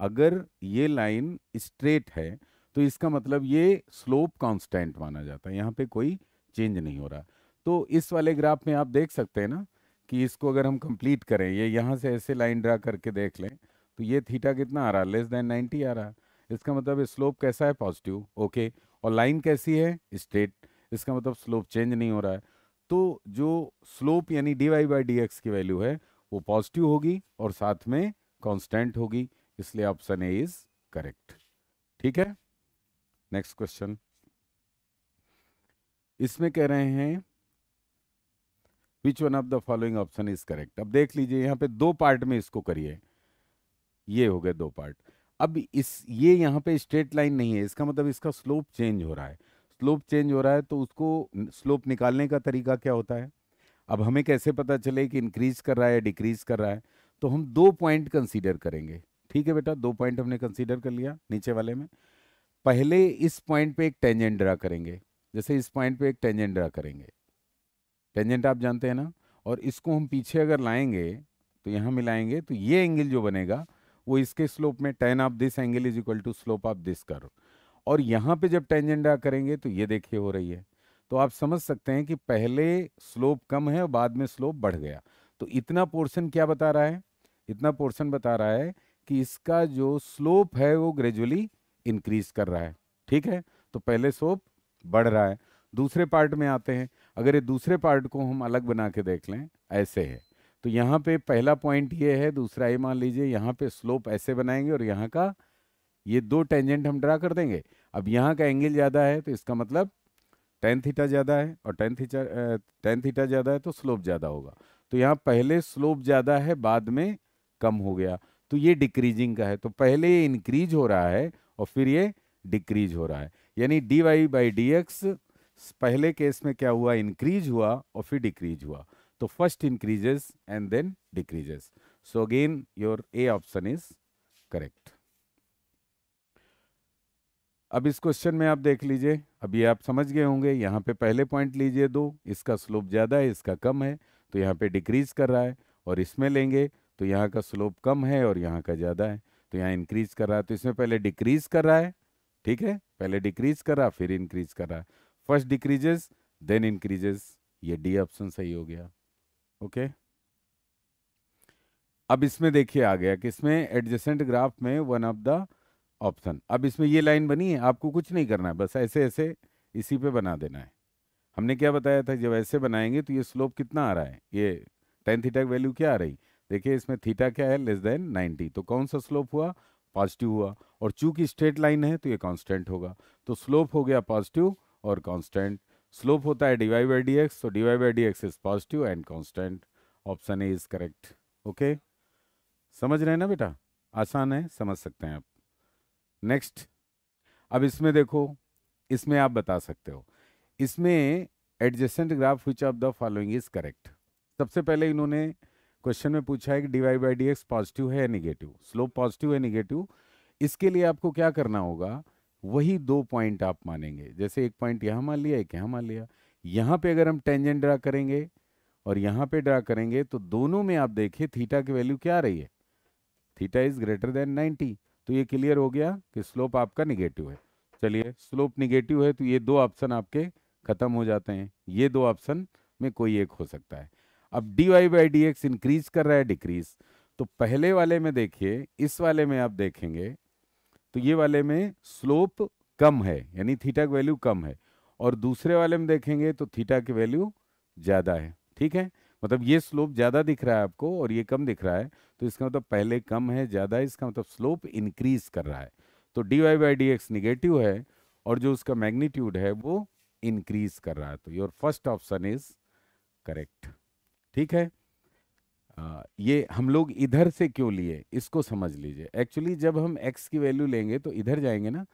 अगर ये लाइन स्ट्रेट है तो इसका मतलब ये स्लोप कांस्टेंट माना जाता है, यहाँ पे कोई चेंज नहीं हो रहा। तो इस वाले ग्राफ में आप देख सकते हैं ना कि इसको अगर हम कंप्लीट करें, ये यहाँ से ऐसे लाइन ड्रा करके देख लें, तो ये थीटा कितना आ रहा है, लेस देन 90 आ रहा है, इसका मतलब स्लोप कैसा है, पॉजिटिव, ओके। और लाइन कैसी है, स्ट्रेट, इसका मतलब स्लोप चेंज नहीं हो रहा है। तो जो स्लोप यानी dy बाई डी एक्स की वैल्यू है वो पॉजिटिव होगी और साथ में कांस्टेंट होगी, इसलिए ऑप्शन ए इज करेक्ट। ठीक है, नेक्स्ट क्वेश्चन। इसमें कह रहे हैं विच one of the following option is correct. अब देख लीजिए यहाँ पे दो पार्ट में इसको करिए, ये हो गए दो पार्ट। अब इस ये यहाँ पे स्ट्रेट लाइन नहीं है, इसका मतलब इसका स्लोप चेंज हो रहा है। स्लोप चेंज हो रहा है तो उसको स्लोप निकालने का तरीका क्या होता है? अब हमें कैसे पता चले कि इंक्रीज कर रहा है या डिक्रीज कर रहा है? तो हम दो पॉइंट कंसीडर करेंगे। ठीक है बेटा, दो पॉइंट हमने कंसीडर कर लिया नीचे वाले में। पहले इस पॉइंट पे एक टेंजेंट ड्रा करेंगे, जैसे इस पॉइंट पे एक टेंजेंट ड्रा करेंगे। टेंजेंट आप जानते हैं ना, और इसको हम पीछे अगर लाएंगे तो यहाँ मिलाएंगे तो ये एंगल जो बनेगा वो इसके स्लोप में tan of this angle is equal to slope of this curve. और यहाँ पे जब टेंजेंट ड्रा करेंगे तो ये देखिए हो रही है। तो आप समझ सकते हैं कि पहले स्लोप कम है और बाद में स्लोप बढ़ गया। तो इतना पोर्शन क्या बता रहा है? इतना पोर्शन बता रहा है कि इसका जो स्लोप है वो ग्रेजुअली इंक्रीज कर रहा है। ठीक है, तो पहले स्लोप बढ़ रहा है। दूसरे पार्ट में आते हैं। अगर ये दूसरे पार्ट को हम अलग बना के देख लें, ऐसे है, तो यहाँ पे पहला पॉइंट ये है, दूसरा ये मान लीजिए, यहाँ पे स्लोप ऐसे बनाएंगे और यहाँ का ये दो टेंजेंट हम ड्रा कर देंगे। अब यहाँ का एंगल ज़्यादा है तो इसका मतलब टेन थीटा ज़्यादा है, और टेन थीटा ज़्यादा है तो स्लोप ज़्यादा होगा। तो यहाँ पहले स्लोप ज़्यादा है, बाद में कम हो गया, तो ये डिक्रीजिंग का है। तो पहले ये इंक्रीज हो रहा है और फिर ये डिक्रीज हो रहा है, यानी d Y by D x पहले केस में क्या हुआ? इंक्रीज हुआ और फिर डिक्रीज हुआ। तो first increases and then decreases. So again your A option is correct. अब इस क्वेश्चन में आप देख लीजिए, अब ये आप समझ गए होंगे। यहाँ पे पहले पॉइंट लीजिए दो, इसका स्लोप ज़्यादा है, इसका कम है, तो यहाँ पे डिक्रीज कर रहा है। और इसमें लेंगे तो यहाँ का स्लोप कम है और यहाँ का ज़्यादा है, तो यहाँ इंक्रीज कर रहा है। तो इसमें पहले डिक्रीज कर रहा है, ठीक है, पहले डिक्रीज कर रहा फिर इंक्रीज कर रहा है। फर्स्ट डिक्रीजेस देन इंक्रीजेस, ये डी ऑप्शन सही हो गया। ओके, अब इसमें देखिए आ गया कि इसमें एडजेसेंट ग्राफ में वन ऑफ द ऑप्शन। अब इसमें ये लाइन बनी है, आपको कुछ नहीं करना है, बस ऐसे ऐसे इसी पे बना देना है। हमने क्या बताया था, जब ऐसे बनाएंगे तो ये स्लोप कितना आ रहा है, ये टेन थीटा की वैल्यू क्या आ रही? देखिए इसमें थीटा क्या है, लेस देन 90, तो कौन सा स्लोप हुआ? पॉजिटिव हुआ। और चूंकि स्ट्रेट लाइन है तो ये कांस्टेंट होगा, तो स्लोप हो गया पॉजिटिव और कांस्टेंट। स्लोप होता है D Y by D X, तो D Y by D x is positive and constant. Option A is correct. Okay, समझ रहे हैं ना बेटा? आसान है, समझ सकते हैं आप। नेक्स्ट, अब इसमें देखो, इसमें आप बता सकते हो इसमें adjacent graph which of the following is correct. सबसे पहले इन्होंने क्वेश्चन में पूछा है कि d Y by D x positive है या निगेटिव, स्लोप पॉजिटिव है निगेटिव। इसके लिए आपको क्या करना होगा, वही दो पॉइंट आप मानेंगे। जैसे एक पॉइंट यहाँ मान लिया, एक यहाँ मान लिया। यहाँ पे अगर हम टेंजेंट ड्रा करेंगे और यहाँ पे ड्रा करेंगे तो दोनों में आप देखिए थीटा की वैल्यू क्या आ रही है? Theta is greater then 90। तो ये क्लियर हो गया कि स्लोप आपका निगेटिव है। चलिए, स्लोप निगेटिव है तो ये दो ऑप्शन आपके खत्म हो जाते हैं, ये दो ऑप्शन में कोई एक हो सकता है। अब d Y by D x increase कर रहा है डिक्रीज, तो पहले वाले में देखिए, इस वाले में आप देखेंगे तो ये वाले में स्लोप कम है, यानी थीटा की वैल्यू कम है, और दूसरे वाले में देखेंगे तो थीटा की वैल्यू ज़्यादा है। ठीक है, मतलब ये स्लोप ज़्यादा दिख रहा है आपको और ये कम दिख रहा है, तो इसका मतलब पहले कम है, ज़्यादा है, इसका मतलब स्लोप इंक्रीज कर रहा है। तो D Y by D x negative है और जो उसका मैग्नीट्यूड है वो इंक्रीज कर रहा है, तो your first option is correct. ठीक है, ये हम लोग इधर से क्यों लिए इसको समझ लीजिए। एक्चुअली जब हम x की वैल्यू लेंगे तो इधर जाएंगे ना,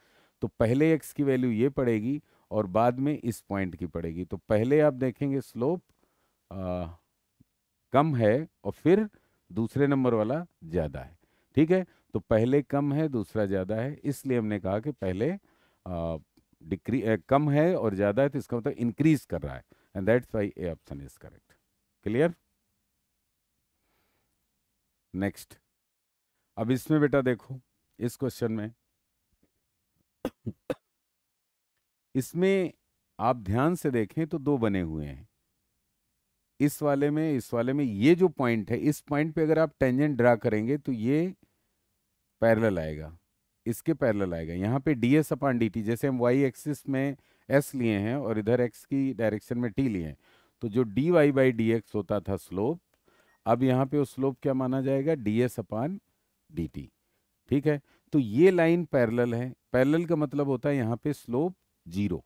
तो पहले x की वैल्यू ये पड़ेगी और बाद में इस पॉइंट की पड़ेगी। तो पहले आप देखेंगे स्लोप कम है और फिर दूसरे नंबर वाला ज़्यादा है। ठीक है, तो पहले कम है दूसरा ज़्यादा है, इसलिए हमने कहा कि पहले कम है और ज़्यादा है, तो इसका मतलब इंक्रीज कर रहा है, and that's why A option is correct. Clear? Next, अब इसमें बेटा देखो, इस क्वेश्चन में इसमें आप ध्यान से देखें तो दो बने हुए हैं। इस वाले में, इस वाले में ये जो पॉइंट है, इस पॉइंट पे अगर आप टेंजेंट ड्रा करेंगे तो ये पैरेलल आएगा, इसके पैरेलल आएगा। यहाँ पे D s upon d T, जैसे हम वाई एक्सिस में एस लिए हैं और इधर एक्स की डायरेक्शन में टी लिए हैं, तो जो d Y by D x होता था स्लोप, अब यहाँ पे वो स्लोप क्या माना जाएगा, ds अपान dt। ठीक है, तो ये लाइन पैरेलल है। पैरेलल का मतलब होता है यहाँ पे स्लोप जीरो।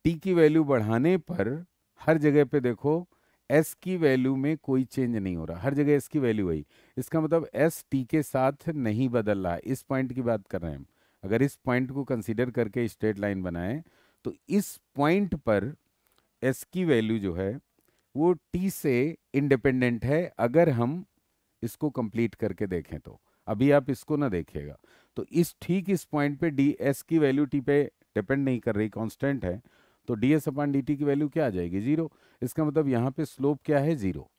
t की वैल्यू बढ़ाने पर हर जगह पे देखो s की वैल्यू में कोई चेंज नहीं हो रहा, हर जगह s की वैल्यू वही। इसका मतलब s t के साथ नहीं बदल रहा है। इस पॉइंट की बात कर रहे हैं हम। अगर इस पॉइंट को कंसीडर करके स्ट्रेट लाइन बनाएं तो इस पॉइंट पर s की वैल्यू जो है वो t से इंडिपेंडेंट है, अगर हम इसको कंप्लीट करके देखें तो। अभी आप इसको ना देखिएगा। तो इस पॉइंट पे डी एस की वैल्यू टी पे डिपेंड नहीं कर रही, कांस्टेंट है। तो d s upon d T की वैल्यू क्या आ जाएगी, जीरो। इसका मतलब यहाँ पे स्लोप क्या है, जीरो।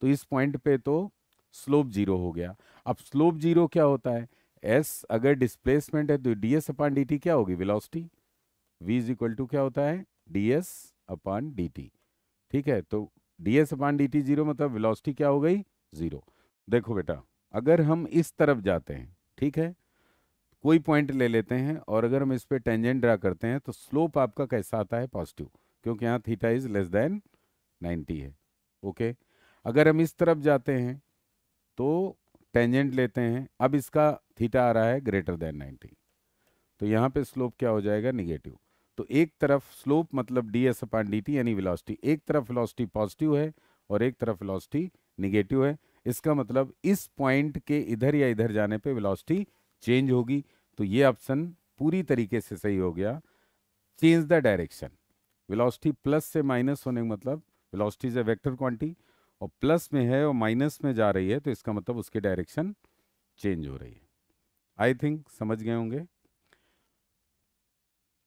तो इस पॉइंट पे तो स्लोप जीरो हो गया। अब स्लोप जीरो क्या होता है, एस अगर डिस्प्लेसमेंट है तो d s upon d t क्या होगी, velocity. v is equal to क्या होता है, d s upon d t. ठीक है, तो d s upon d t zero मतलब वेलोसिटी क्या हो गई, जीरो। देखो बेटा, अगर हम इस तरफ जाते हैं, ठीक है, कोई पॉइंट ले लेते हैं और अगर हम इस पे टेंजेंट ड्रा करते हैं तो स्लोप आपका कैसा आता है, पॉजिटिव, क्योंकि यहाँ थीटा इज लेस देन 90 है। ओके, अगर हम इस तरफ जाते हैं तो टेंजेंट लेते हैं, अब इसका थीटा आ रहा है ग्रेटर देन 90, तो यहाँ पे स्लोप क्या हो जाएगा, निगेटिव। तो एक तरफ स्लोप मतलब डी एस अपान डी टी यानी वेलोसिटी, एक तरफ वेलोसिटी पॉजिटिव है और एक तरफ वेलोसिटी निगेटिव है। इसका मतलब इस पॉइंट के इधर या इधर जाने पे वेलोसिटी चेंज होगी। तो ये ऑप्शन पूरी तरीके से सही हो गया, change the direction. Velocity plus से माइनस होने का मतलब, velocity is a vector quantity और प्लस में है और माइनस में जा रही है, तो इसका मतलब उसकी डायरेक्शन चेंज हो रही है। आई थिंक समझ गए होंगे।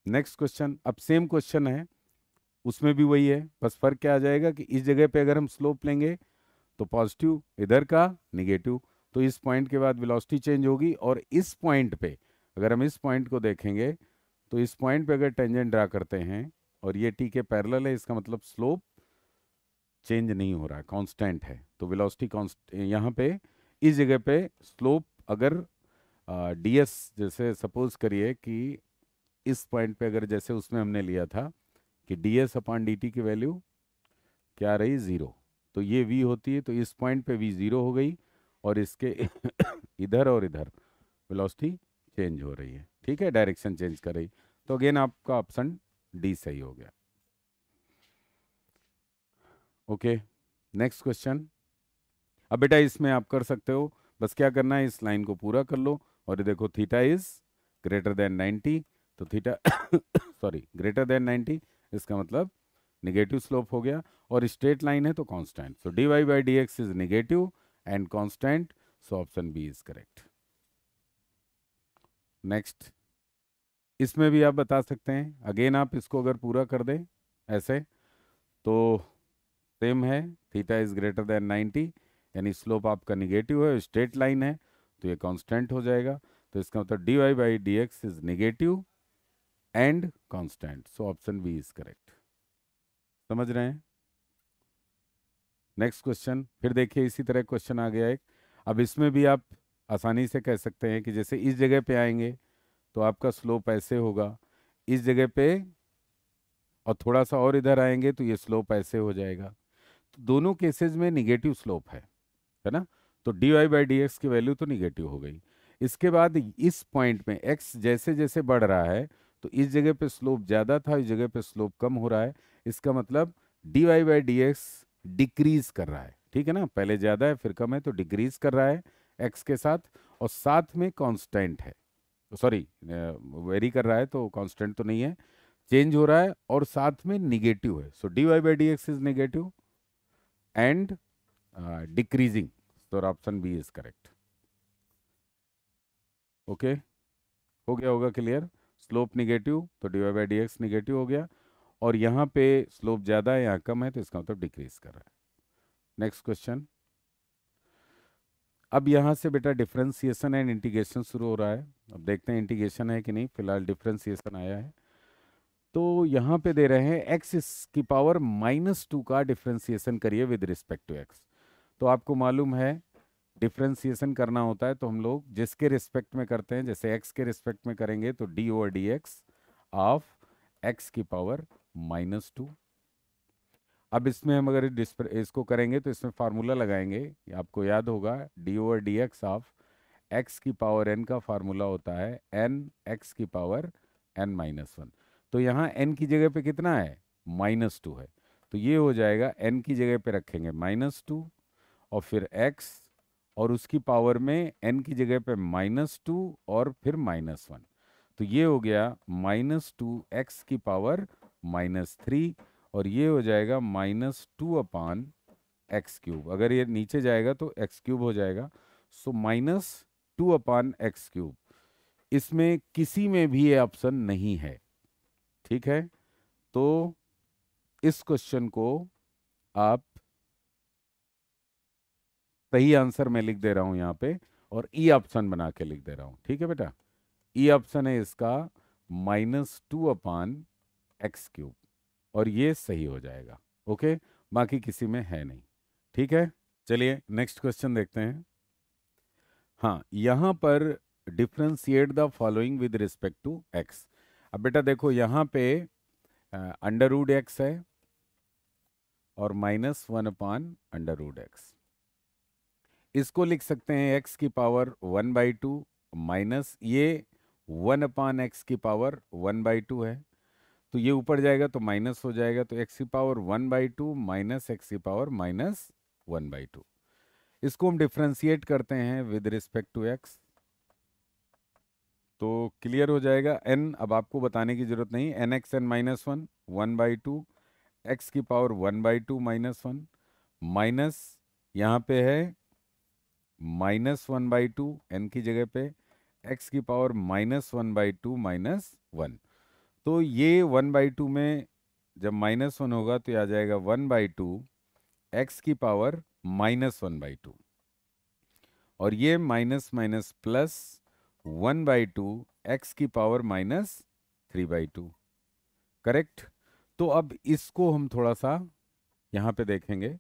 नेक्स्ट क्वेश्चन, अब सेम क्वेश्चन है, उसमें भी वही है, बस फर्क क्या आ जाएगा कि इस जगह पे अगर हम स्लोप लेंगे तो पॉजिटिव, इधर का निगेटिव। तो इस पॉइंट के बाद वेलोसिटी चेंज होगी, और इस पॉइंट पे अगर हम इस पॉइंट को देखेंगे तो इस पॉइंट पे अगर टेंजेंट ड्रा करते हैं और ये टी के पैरेलल है, इसका मतलब स्लोप चेंज नहीं हो रहा है, कांस्टेंट है। तो वेलोसिटी कांस्ट यहाँ पे इस जगह पे स्लोप अगर डी एस, जैसे सपोज करिए कि इस पॉइंट पे अगर जैसे उसमें हमने लिया था कि D s upon d T की वैल्यू क्या रही, ज़ीरो, तो ये v होती है, तो इस पॉइंट पे v ज़ीरो हो गई और इसके इधर और इधर वेलोसिटी चेंज हो रही है। ठीक है, डायरेक्शन चेंज कर रही। तो अगेन आपका ऑप्शन डी सही हो गया। Okay, next question. अब बेटा इसमें आप कर सकते हो, बस क्या करना है, इस लाइन को पूरा कर लो और ये देखो थीटा इज ग्रेटर देन 90, तो थीटा सॉरी ग्रेटर देन 90, इसका मतलब निगेटिव स्लोप हो गया, और स्ट्रेट लाइन है तो constant, so D Y by D x is negative and constant, so option B is correct. Next, इसमें भी आप बता सकते हैं, अगेन आप इसको अगर पूरा कर दें ऐसे तो सेम है, थीटा इज ग्रेटर देन 90 यानी स्लोप आपका निगेटिव है, स्ट्रेट लाइन है तो ये कांस्टेंट हो जाएगा। तो इसका मतलब d Y by D x is negative and constant, so option B is correct. समझ रहे हैं। नेक्स्ट क्वेश्चन, फिर देखिए इसी तरह क्वेश्चन आ गया एक। अब इसमें भी आप आसानी से कह सकते हैं कि जैसे इस जगह पे आएंगे तो आपका स्लोप ऐसे होगा, इस जगह पे और थोड़ा सा और इधर आएंगे तो ये स्लोप ऐसे हो जाएगा। तो दोनों केसेस में निगेटिव स्लोप है ना। तो D Y by D x की वैल्यू तो निगेटिव हो गई। इसके बाद इस पॉइंट में एक्स जैसे जैसे बढ़ रहा है तो इस जगह पे स्लोप ज़्यादा था, इस जगह पे स्लोप कम हो रहा है। इसका मतलब d Y by D x decrease कर रहा है, ठीक है ना, पहले ज़्यादा है फिर कम है तो डिक्रीज कर रहा है एक्स के साथ, और साथ में कांस्टेंट है, सॉरी वेरी कर रहा है तो कांस्टेंट तो नहीं है, चेंज हो रहा है और साथ में निगेटिव है। So D Y by D x is negative and decreasing, तो option B is correct. Okay, हो गया होगा क्लियर। स्लोप निगेटिव तो D Y by D x negative हो गया, और यहाँ पे स्लोप ज़्यादा है यहाँ कम है तो इसका मतलब डिक्रीज कर रहा है। नेक्स्ट क्वेश्चन, अब यहाँ से बेटा डिफरेंशिएशन एंड इंटीग्रेशन शुरू हो रहा है। अब देखते हैं इंटीग्रेशन है कि नहीं, फिलहाल डिफरेंशिएशन आया है। तो यहाँ पे दे रहे हैं एक्स की पावर -2 का डिफरेंशिएशन करिए विद रिस्पेक्ट टू एक्स। तो आपको मालूम है डिफरेंशिएशन करना होता है तो हम लोग जिसके रिस्पेक्ट में करते हैं, जैसे एक्स के रिस्पेक्ट में करेंगे तो D over D x of x की पावर -2। अब इसमें हम अगर इसको करेंगे तो इसमें फार्मूला लगाएंगे, ये आपको याद होगा, D over D x of x की पावर एन का फार्मूला होता है एन एक्स की पावर एन माइनस वन। तो यहाँ एन की जगह पे कितना है, -2 है, तो ये हो जाएगा एन की जगह पे रखेंगे -2 और फिर एक्स, और उसकी पावर में एन की जगह पे -2 और फिर -1, तो ये हो गया -2 एक्स की पावर -3, और ये हो जाएगा -2 अपान एक्स क्यूब। अगर ये नीचे जाएगा तो एक्स क्यूब हो जाएगा, सो -2 अपान एक्स क्यूब। इसमें किसी में भी ये ऑप्शन नहीं है, ठीक है। तो इस क्वेश्चन को आप, सही आंसर मैं लिख दे रहा हूं यहाँ पे, और ई ऑप्शन बना के लिख दे रहा हूं, ठीक है बेटा। ई ऑप्शन है इसका -2 अपान एक्स क्यूब, और ये सही हो जाएगा। ओके, बाकी किसी में है नहीं, ठीक है। चलिए नेक्स्ट क्वेश्चन देखते हैं। हाँ, यहाँ पर differentiate the following with respect to x. अब बेटा देखो यहाँ पे अंडर रूट एक्स है और -1 अपान अंडर रूट एक्स। इसको लिख सकते हैं एक्स की पावर 1/2 माइनस ये 1 अपान एक्स की पावर 1/2 है, तो ये ऊपर जाएगा तो माइनस हो जाएगा, तो एक्स की पावर 1/2 माइनस एक्स की पावर -1/2। इसको हम डिफ्रेंशिएट करते हैं विद रिस्पेक्ट टू एक्स, तो क्लियर हो जाएगा। एन अब आपको बताने की जरूरत नहीं, एन एक्स एन -1 1/2 एक्स की पावर 1/2 -1 माइनस यहाँ पे है -1/2 एन की जगह पे एक्स की पावर -1/2 -1। तो ये 1/2 में जब -1 होगा तो ये आ जाएगा 1/2 एक्स की पावर -1/2, और ये माइनस माइनस प्लस 1/2 एक्स की पावर -3/2, करेक्ट। तो अब इसको हम थोड़ा सा यहाँ पे देखेंगे,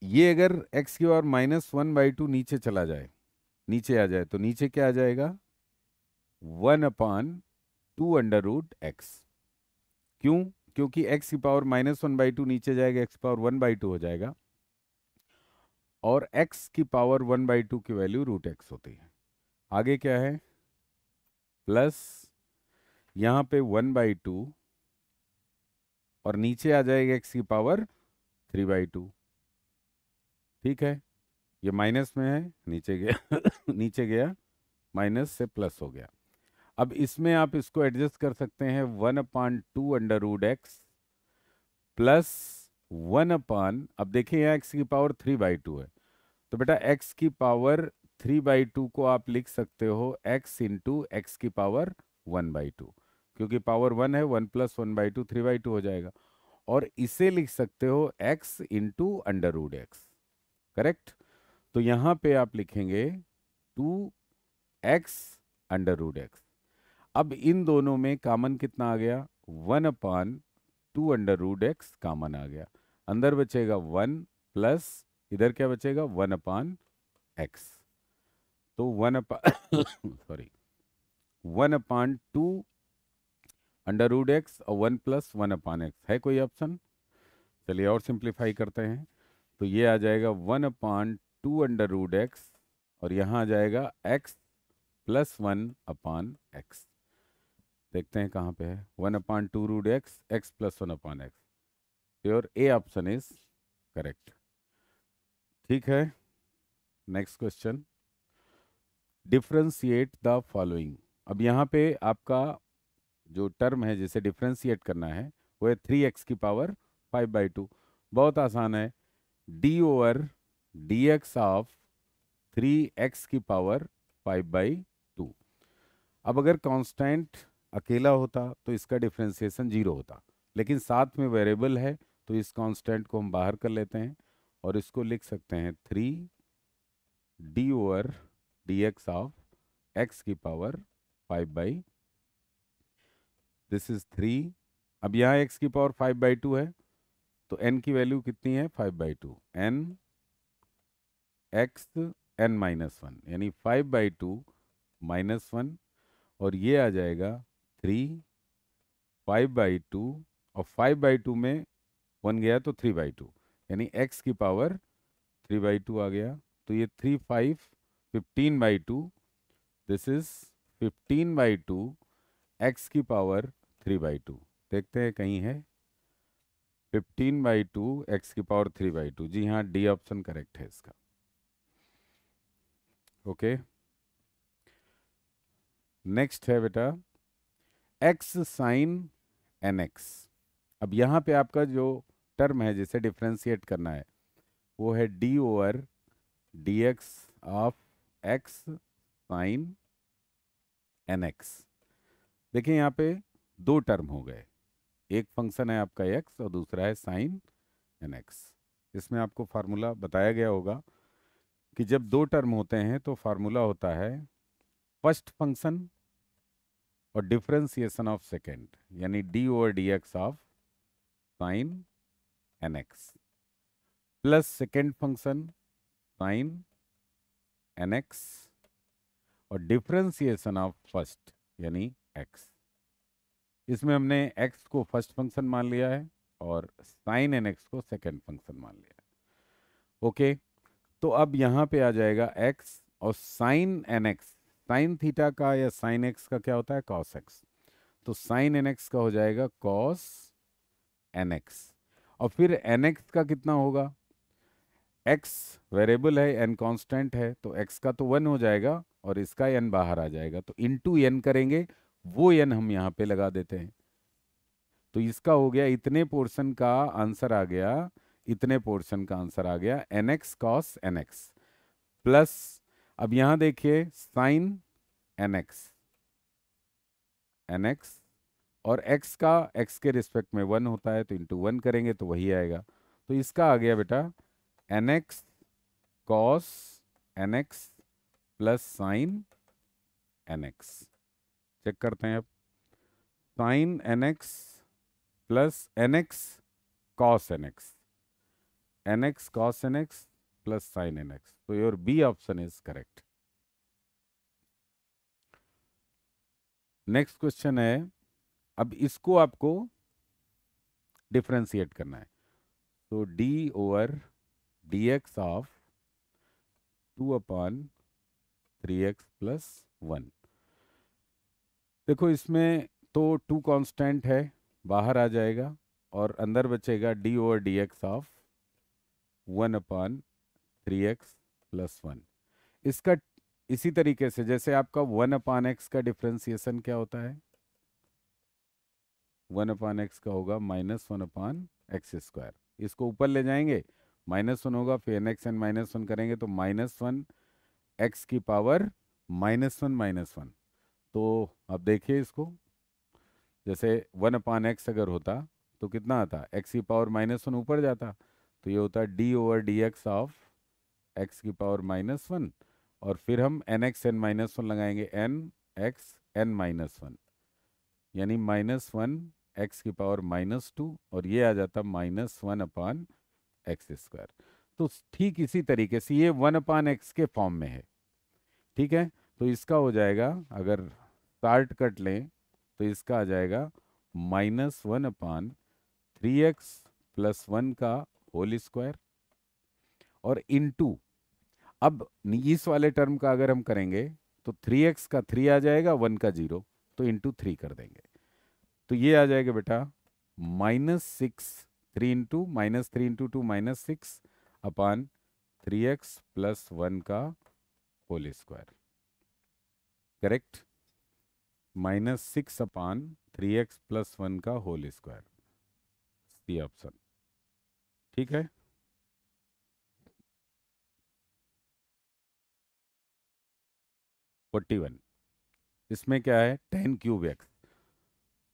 ये अगर एक्स की पावर -1/2 नीचे चला जाए, नीचे आ जाए, तो नीचे क्या आ जाएगा 1/2 अंडर रूट एक्स। क्यों, क्योंकि एक्स की पावर -1/2 नीचे जाएगा, एक्स पावर 1/2 हो जाएगा, और एक्स की पावर 1/2 की वैल्यू रूट एक्स होती है। आगे क्या है, प्लस यहाँ पे 1/2 और नीचे आ जाएगा एक्स की पावर 3/2, ठीक है। ये माइनस में है, नीचे गया नीचे गया, माइनस से प्लस हो गया। अब इसमें आप इसको एडजस्ट कर सकते हैं 1/2 अंडर रूट एक्स प्लस 1 अब देखिए यहाँ एक्स की पावर 3/2 है, तो बेटा एक्स की पावर 3/2 को आप लिख सकते हो एक्स इंटू एक्स की पावर 1/2, क्योंकि पावर 1 है, 1 + 1/2 3/2 हो जाएगा। और इसे लिख सकते हो x into under root x, correct. तो यहाँ पे आप लिखेंगे 2x अंडर रूट एक्स। अब इन दोनों में कॉमन कितना आ गया, 1/2 अंडर रूट एक्स कॉमन आ गया, अंदर बचेगा 1 प्लस इधर क्या बचेगा 1/x, तो 1 1/2 अंडर रूट एक्स और 1 + 1/x है कोई ऑप्शन। चलिए और सिंप्लीफाई करते हैं, तो ये आ जाएगा 1/2 अंडर रूट एक्स, और यहाँ आ जाएगा x + 1/x। देखते हैं कहाँ पे है, 1/2 root x, x + 1/x, your A option is correct, ठीक है। Next question, differentiate the following. अब यहाँ पे आपका जो टर्म है जिसे डिफ्रेंशिएट करना है वो है 3x की पावर 5/2। बहुत आसान है, D over D x of 3x की पावर 5/2। अब अगर कांस्टेंट अकेला होता तो इसका डिफ्रेंसिएशन 0 होता, लेकिन साथ में वेरिएबल है, तो इस कांस्टेंट को हम बाहर कर लेते हैं और इसको लिख सकते हैं 3d over D x of x की पावर 5/, दिस इज 3। अब यहाँ x की पावर 5/2 है, तो n की वैल्यू कितनी है 5/2, n x n-1, यानी 5/2 -1, और ये आ जाएगा 3 5/2, और 5/2 में 1 गया तो 3/2, यानी x की पावर 3/2 आ गया। तो ये 3 5 15/2, दिस इज 15/2 x की पावर 3/2। देखते हैं कहीं है 15/2 x की पावर 3/2। जी हाँ, डी ऑप्शन करेक्ट है इसका। ओके, नेक्स्ट है बेटा x साइन nx। अब यहाँ पे आपका जो टर्म है जिसे डिफ्रेंशिएट करना है वो है d/dx of x sign nx। देखिए यहाँ पे दो टर्म हो गए, एक फंक्शन है आपका x और दूसरा है साइन nx। इसमें आपको फार्मूला बताया गया होगा कि जब दो टर्म होते हैं तो फार्मूला होता है फर्स्ट फंक्शन और डिफरेंशिएशन ऑफ सेकेंड, यानी d/dx of sine nx plus second function sine nx और डिफरेंशिएशन ऑफ फर्स्ट यानी x। इसमें हमने x को फर्स्ट फंक्शन मान लिया है और साइन nx को सेकेंड फंक्शन मान लिया है। ओके, तो अब यहाँ पे आ जाएगा x और साइन nx, साइन थीटा का या साइन x का क्या होता है कॉस x, तो साइन nx का हो जाएगा कॉस nx। और फिर nx का कितना होगा, x वेरिएबल है, n कांस्टेंट है, तो x का तो 1 हो जाएगा और इसका n बाहर आ जाएगा, तो इनटू n करेंगे, वो n हम यहाँ पे लगा देते हैं। तो इसका हो गया, इतने पोर्शन का आंसर आ गया, इतने पोर्शन का आंसर आ गया nx cos nx प्लस, अब यहाँ देखिए साइन nx, nx और x का x के रिस्पेक्ट में 1 होता है तो इंटू 1 करेंगे तो वही आएगा। तो इसका आ गया बेटा nx cos nx plus sine nx। Check करते हैं अब, sine nx plus nx cos nx, nx cos nx plus sine nx, तो your B option is correct. Next question है, अब इसको आपको डिफरेंशिएट करना है, तो d/dx ऑफ 2/3x प्लस 1। देखो इसमें तो 2 कांस्टेंट है, बाहर आ जाएगा और अंदर बचेगा d/dx ऑफ 1/3x प्लस 1। इसका इसी तरीके से जैसे आपका 1/x का डिफरेंशिएशन क्या होता है, 1/x का होगा -1/x²। इसको ऊपर ले जाएंगे, -1 होगा, फिर nx n -1 करेंगे तो -1 x की पावर -1। तो अब देखिए इसको, जैसे 1/x अगर होता तो कितना आता, x की पावर -1 ऊपर जाता, तो ये होता d/dx ऑफ x की पावर -1 और फिर हम nx n -1 लगाएंगे, nx n -1 यानी -1 x की पावर -2 और ये आ जाता -1/x²। तो ठीक इसी तरीके से ये 1/x के फॉर्म में है, ठीक है। तो इसका हो जाएगा, अगर स्टार्ट कट लें तो इसका आ जाएगा -1/3x प्लस 1 का होल स्क्वायर और इनटू, अब इस वाले टर्म का अगर हम करेंगे तो 3x का 3 आ जाएगा, 1 का 0, तो इंटू 3 कर देंगे, तो ये आ जाएगा बेटा -6, 3 इंटू 2 -3x प्लस 1 का whole square, correct, -6/3x plus 1 का होल स्क्वायर, सी ऑप्शन, ठीक है। 41, इसमें क्या है tan³ x,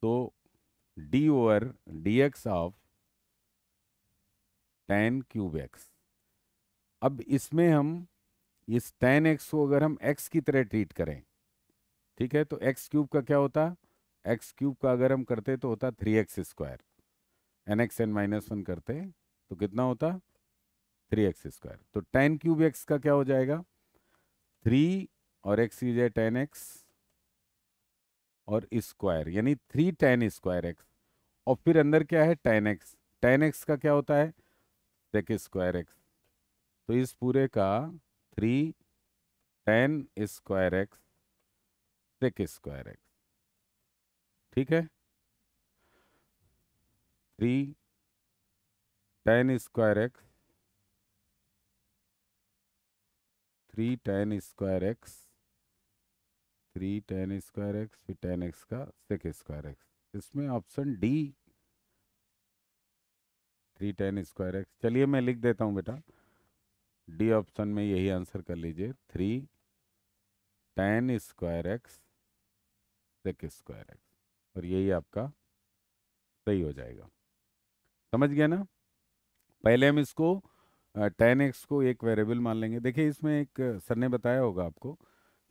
तो d/dx ऑफ tan³ x। अब इसमें हम इस tan x को अगर हम x की तरह ट्रीट करें, ठीक है, तो x³ का क्या होता, x³ का अगर हम करते तो होता 3x², nx n -1 करते तो कितना होता 3x²। तो tan³ x का क्या हो जाएगा, 3 और x की जगह tan x और स्क्वायर यानी 3 tan² x, और फिर अंदर क्या है tan x, tan x का क्या होता है, sec स्क्वायर x। तो इस पूरे का 3 tan square x sec square x, ठीक है। 3 tan square x, 3 tan square x, 3 tan square x, फिर tan x का sec स्क्वायर x। इसमें option D 3 tan square x। चलिए मैं लिख देता हूँ बेटा, डी ऑप्शन में यही आंसर कर लीजिए, 3 tan square x sec square x, और यही आपका सही हो जाएगा। समझ गया ना। पहले हम इसको tan x को एक वेरिएबल मान लेंगे। देखिए इसमें एक सर ने बताया होगा आपको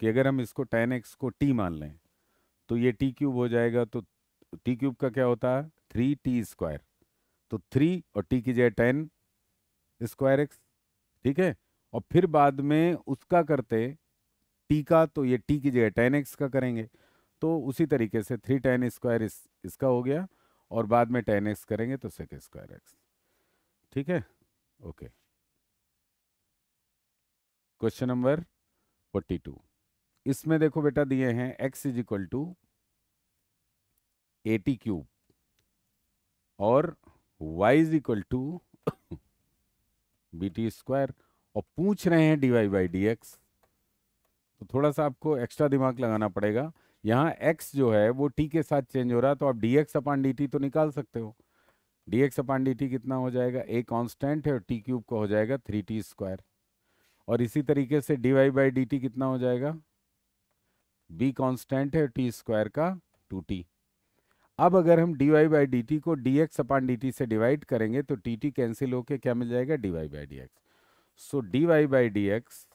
कि अगर हम इसको tan x को t मान लें तो ये t क्यूब हो जाएगा। तो t क्यूब का क्या होता है, 3t स्क्वायर। तो 3 और t की जगह tan स्क्वायर एक्स, ठीक है। और फिर बाद में उसका करते t का, तो ये t की जगह tan x का करेंगे। तो उसी तरीके से 3 tan स्क्वायर इसका हो गया, और बाद में tan x करेंगे तो sec स्क्वायर एक्स, ठीक है। Okay, question number 42। इसमें देखो बेटा दिए हैं x is equal to 80 cube और y is equal to BT square, और पूछ रहे हैं dy बाई डी एक्स। तो थोड़ा सा आपको एक्स्ट्रा दिमाग लगाना पड़ेगा। यहाँ x जो है वो t के साथ चेंज हो रहा है, तो आप dx अपान dt तो निकाल सकते हो। dx अपान dt कितना हो जाएगा, a कांस्टेंट है और t क्यूब का हो जाएगा 3t स्क्वायर। और इसी तरीके से dy बाई dt कितना हो जाएगा, b कांस्टेंट है और t स्क्वायर का 2t। अब अगर हम dy बाई dt को dx अपान dt से डिवाइड करेंगे तो टी कैंसिल होके क्या मिल जाएगा, dy by dx। So dy by dx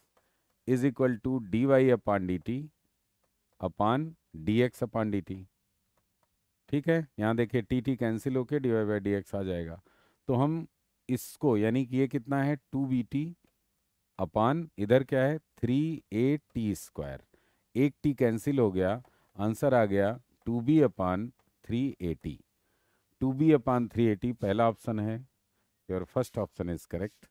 is equal to dy upon dt upon dx upon dt, ठीक है। यहाँ देखिए टी कैंसिल होके dy बाई dx आ जाएगा। तो हम इसको, यानी कि ये कितना है 2bt अपान इधर क्या है 3at स्क्वायर, एक t कैंसिल हो गया, आंसर आ गया 2b अपान 3at। 2b अपान 3at पहला ऑप्शन है, your first option is correct.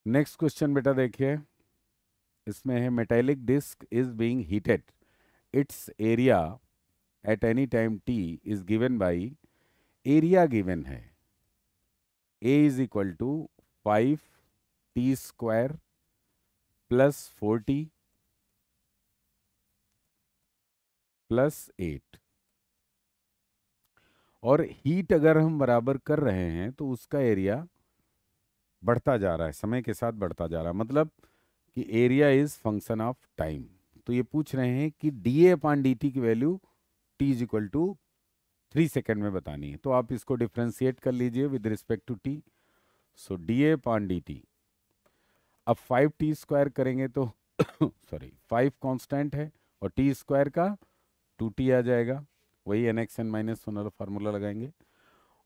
Next question बेटा देखिए, इसमें है metallic disc is being heated, its area at any time t is given by, area given है a is equal to 5t square plus 4t plus 8, और heat अगर हम बराबर कर रहे हैं तो उसका एरिया बढ़ता जा रहा है, समय के साथ बढ़ता जा रहा है, मतलब कि area is function of time. तो ये पूछ रहे हैं कि D A upon D T की value T is equal to 3 second में बतानी है। तो आप इसको डिफ्रेंशिएट कर लीजिए with respect to T. So D A upon D T, अब 5t स्क्वायर करेंगे तो सॉरी 5 कांस्टेंट है और t स्क्वायर का 2t आ जाएगा, वही n x n minus one formula लगाएंगे।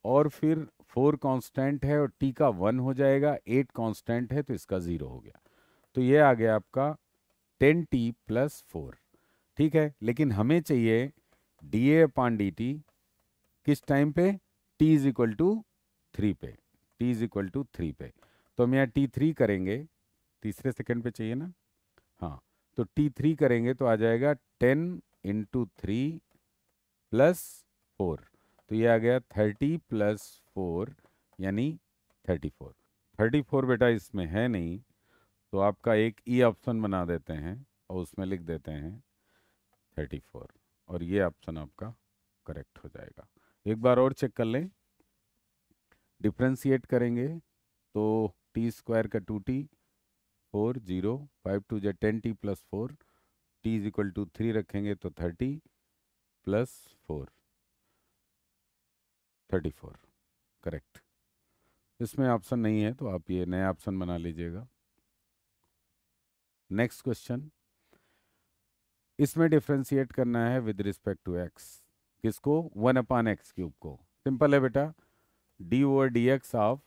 और फिर 4 कांस्टेंट है और t का 1 हो जाएगा, 8 कांस्टेंट है तो इसका 0 हो गया। तो ये आ गया आपका 10t प्लस 4, ठीक है। लेकिन हमें चाहिए D A upon D T किस टाइम पे, t इज इक्वल टू 3 पे, t इज इक्वल टू 3 पे। तो हम यहाँ t3 करेंगे, तीसरे सेकंड पे चाहिए ना, हाँ। तो t3 करेंगे तो आ जाएगा 10 इंटू 3 प्लस 4, तो ये आ गया 30 प्लस 4 यानी 34। 34 बेटा इसमें है नहीं, तो आपका एक ई ऑप्शन बना देते हैं और उसमें लिख देते हैं 34, और ये ऑप्शन आपका करेक्ट हो जाएगा। एक बार और चेक कर लें, डिफ्रेंशिएट करेंगे तो टी स्क्वायर का 2t 4 0 5 2 जा 10t plus 4, t is equal to 3 रखेंगे तो 30 प्लस 4 34, करेक्ट। इसमें ऑप्शन नहीं है तो आप ये नया ऑप्शन बना लीजिएगा। नेक्स्ट क्वेश्चन, इसमें डिफ्रेंशिएट करना है विद रिस्पेक्ट टू x, किसको, 1 अपान एक्स क्यूब को। सिंपल है बेटा, D over D x of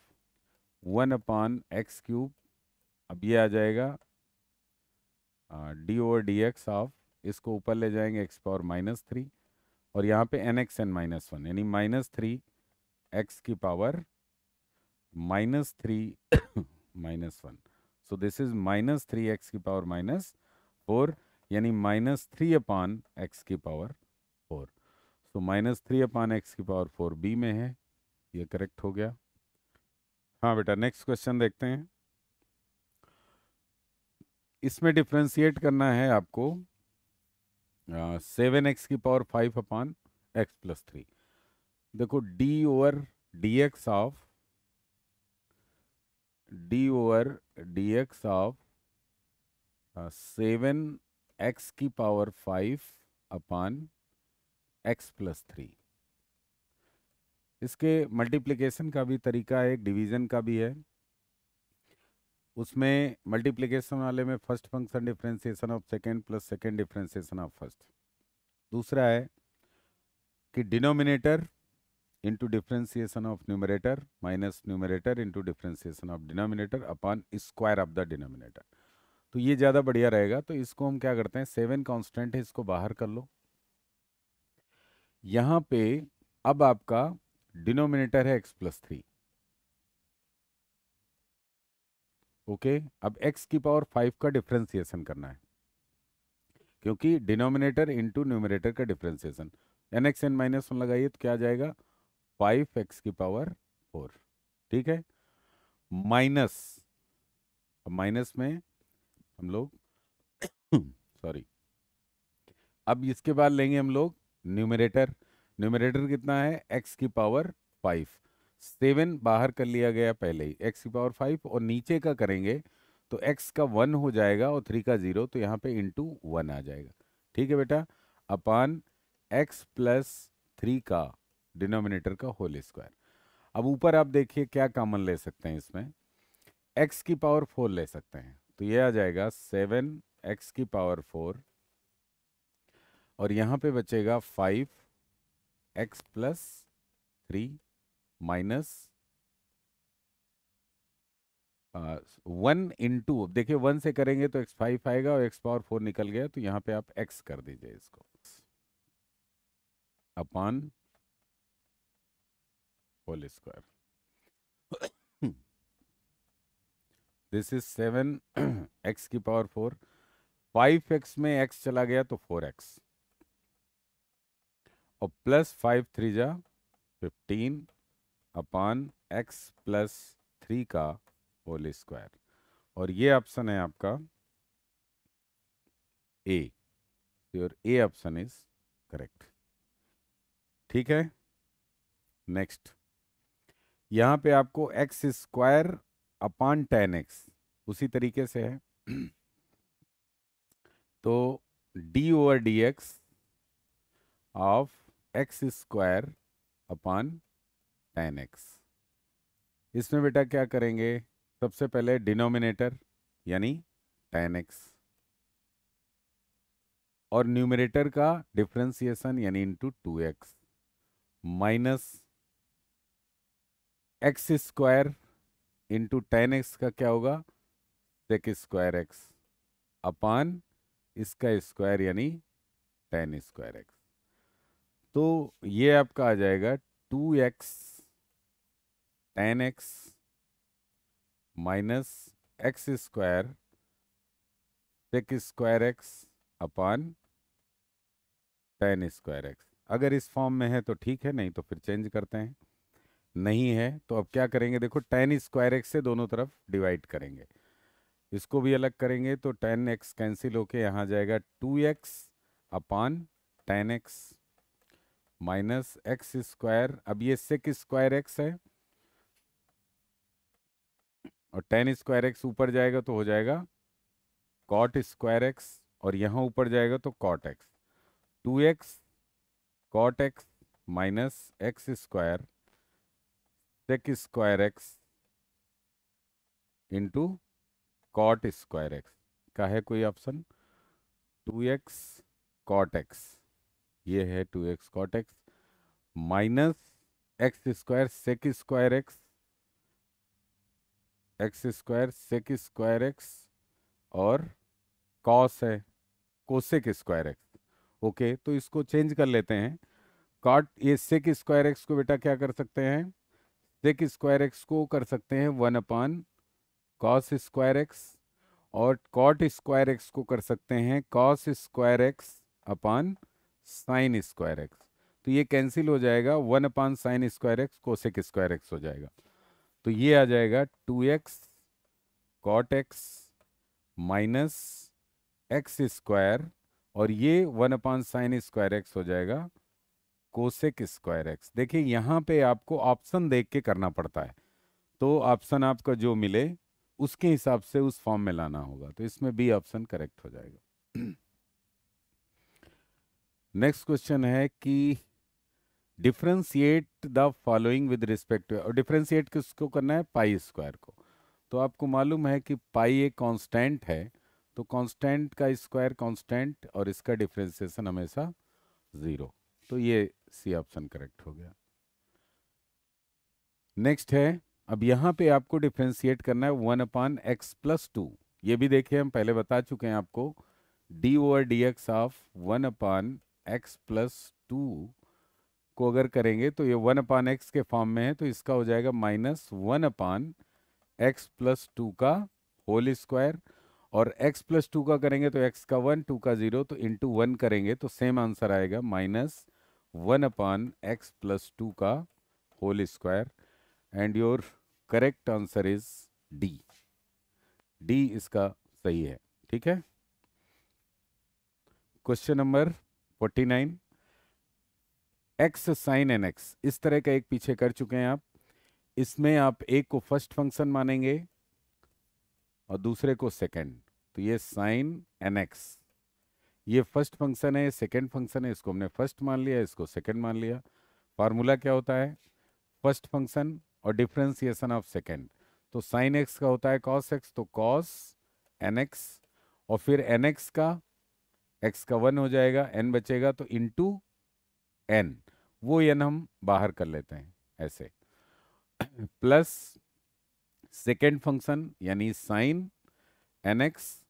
1 upon x cube, अब ये आ जाएगा D over D x of, इसको ऊपर ले जाएंगे x पावर -3 और यहाँ पे n x n minus one, यानी -3 x की power -3 -1। So this is -3 x की पावर -4, यानी -3/x की पावर 4। सो -3/x की पावर 4 बी में है, ये करेक्ट हो गया। हाँ बेटा, नेक्स्ट क्वेश्चन देखते हैं। इसमें डिफ्रेंशिएट करना है आपको 7x की पावर 5/x+3। देखो d/dx ऑफ 7x की पावर 5/x+3। इसके मल्टीप्लिकेशन का भी तरीका है, डिवीजन का भी है। उसमें मल्टीप्लिकेशन वाले में first function differentiation of second plus second differentiation of first. दूसरा है कि denominator into differentiation of numerator minus numerator into differentiation of denominator upon square of the denominator. तो ये ज़्यादा बढ़िया रहेगा। तो इसको हम क्या करते हैं, 7 कांस्टेंट है, इसको बाहर कर लो। यहाँ पे अब आपका डिनोमिनेटर है x+3। ओके, अब x की पावर 5 का डिफरेंशिएशन करना है, क्योंकि डिनोमिनेटर इंटू न्यूमरेटर का differentiation. N x n minus one लगाइए तो क्या आ जाएगा, 5x की पावर 4। ठीक है, माइनस, माइनस में हम लोग सॉरी, अब इसके बाद लेंगे हम लोग न्यूमरेटर। न्यूमरेटर कितना है, x की पावर 5। 7 बाहर कर लिया गया पहले ही, x की पावर 5, और नीचे का करेंगे तो x का 1 हो जाएगा और 3 का 0, तो यहाँ पे इंटू 1 आ जाएगा। ठीक है बेटा, अपान x+3 का डिनोमिनेटर का होल स्क्वायर। अब ऊपर आप देखिए क्या कॉमन ले सकते हैं, इसमें x की पावर 4 ले सकते हैं, तो ये आ जाएगा 7x की पावर 4, और यहाँ पे बचेगा 5x+3 माइनस 1 इंटू, देखिए 1 से करेंगे तो x5 आएगा और x पावर 4 निकल गया, तो यहाँ पे आप x कर दीजिए इसको, upon whole square. This is 7x की पावर 4, 5x में x चला गया तो 4x, और प्लस 5 3 जा 15 अपान x+3 का होल स्क्वायर। और ये ऑप्शन है आपका A, your A option is correct. ठीक है, नेक्स्ट, यहाँ पे आपको x² अपान 10x उसी तरीके से है। तो d/dx of x² upon 10x, इसमें बेटा क्या करेंगे, सबसे पहले डिनोमिनेटर यानी 10x, और न्यूमरेटर का डिफरेंशिएशन यानी into 2x, minus x² into 10x का क्या होगा, sec² x अपान इसका स्क्वायर यानी 10² x। तो ये आपका आ जाएगा 2x 10x minus x² sec² x अपान 10² x। अगर इस फॉर्म में है तो ठीक है, नहीं तो फिर चेंज करते हैं। नहीं है तो अब क्या करेंगे, देखो 10² x से दोनों तरफ डिवाइड करेंगे, इसको भी अलग करेंगे तो 10x कैंसिल होके यहाँ जाएगा 2x अपान 10x माइनस x², अब ये sec² x है, और 10² x ऊपर जाएगा तो हो जाएगा cot² x, और यहाँ ऊपर जाएगा तो cot x, 2x cot x minus x² sec² x into cot² x का है कोई ऑप्शन, 2x cot x, ये है 2x cot x minus x² sec² x, x² sec² x, और cos है cosec² x। ओके, तो इसको चेंज कर लेते हैं, कॉट ये सेक स्क्वायर एक्स को बेटा क्या कर सकते हैं, सेक स्क्वायर एक्स को कर सकते हैं 1 कॉस स्क्वायर एक्स, और कॉट स्क्वायर एक्स को कर सकते हैं cos square x upon sine square x. तो ये कैंसिल हो जाएगा, 1/sin square x cosec square x हो जाएगा। तो ये आ जाएगा 2x cot x minus x square, और ये 1/sin स्क्वायर एक्स हो जाएगा कोसेक स्क्वायर एक्स। देखिए यहाँ पे आपको ऑप्शन देख के करना पड़ता है, तो ऑप्शन आपका जो मिले उसके हिसाब से उस फॉर्म में लाना होगा। तो इसमें बी ऑप्शन करेक्ट हो जाएगा। नेक्स्ट क्वेश्चन है कि differentiate the following with respect to, और डिफ्रेंशिएट किसको करना है, पाई स्क्वायर को। तो आपको मालूम है कि पाई एक कांस्टेंट है, तो कांस्टेंट का स्क्वायर कांस्टेंट, और इसका डिफ्रेंशिएशन हमेशा 0। तो ये सी ऑप्शन करेक्ट हो गया। नेक्स्ट है, अब यहाँ पे आपको डिफ्रेंशिएट करना है 1/x+2। ये भी देखिए हम पहले बता चुके हैं आपको, d/dx ऑफ 1/x+2 को अगर करेंगे तो ये 1/x के फॉर्म में है, तो इसका हो जाएगा -1/x+2 का होल स्क्वायर, और x+2 का करेंगे तो x का 1, 2 का 0, तो इंटू 1 करेंगे तो सेम आंसर आएगा -1/x+2 का whole square. And your correct answer is D. D इसका सही है, ठीक है। Question number 49, x sine n x, इस तरह का एक पीछे कर चुके हैं आप। इसमें आप एक को फर्स्ट फंक्शन मानेंगे और दूसरे को सेकंड। तो ये साइन एन एक्स, ये फर्स्ट फंक्शन है, सेकंड फंक्शन है, इसको हमने फर्स्ट मान लिया, इसको सेकंड मान लिया। फार्मूला क्या होता है, फर्स्ट फंक्शन और डिफरेंशिएशन ऑफ सेकंड। तो साइन एक्स का होता है कॉस एक्स, तो कॉस एन एक्स, और फिर एन एक्स का एक्स का 1 हो जाएगा, एन बचेगा तो इंटू एन, वो एन हम बाहर कर लेते हैं ऐसे, प्लस सेकेंड फंक्शन यानी साइन एन एक्स,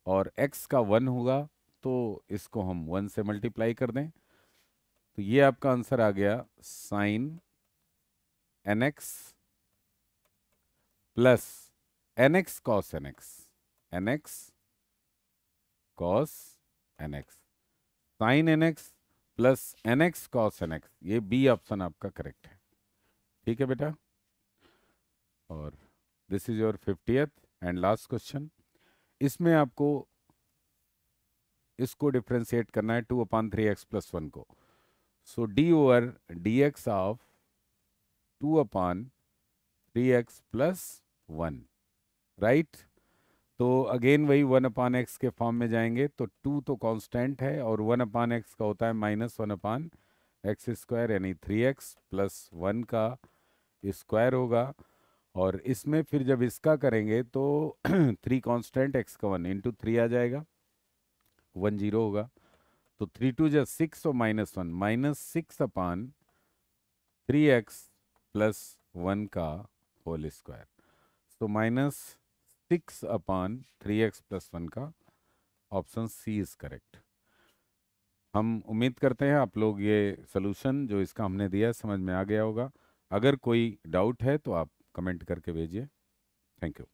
और एक्स का 1 होगा तो इसको हम 1 से मल्टीप्लाई कर दें। तो ये आपका आंसर आ गया sine n x plus n x cos n x, n x cos n x, sine n x plus n x cos n x. ये बी ऑप्शन आपका करेक्ट है, ठीक है बेटा। और this is your 50th and last question. इसमें आपको इसको डिफ्रेंशिएट करना है 2/3x+1 को। So d/dx of 2/3x+1, right. तो अगेन वही 1/x के फॉर्म में जाएंगे, तो 2 तो कांस्टेंट है, और 1/x का होता है -1/x², यानी 3x + 1 का स्क्वायर होगा। और इसमें फिर जब इसका करेंगे तो 3 कांस्टेंट, x का 1 इंटू 3 आ जाएगा, 1 0 होगा। तो 3 2 जा 6 और -1, -6/3x + 1 का होल स्क्वायर। तो -6/3x + 1 का ऑप्शन सी इज करेक्ट। हम उम्मीद करते हैं आप लोग ये सोल्यूशन जो इसका हमने दिया समझ में आ गया होगा। अगर कोई डाउट है तो आप कमेंट करके भेजिए। Thank you.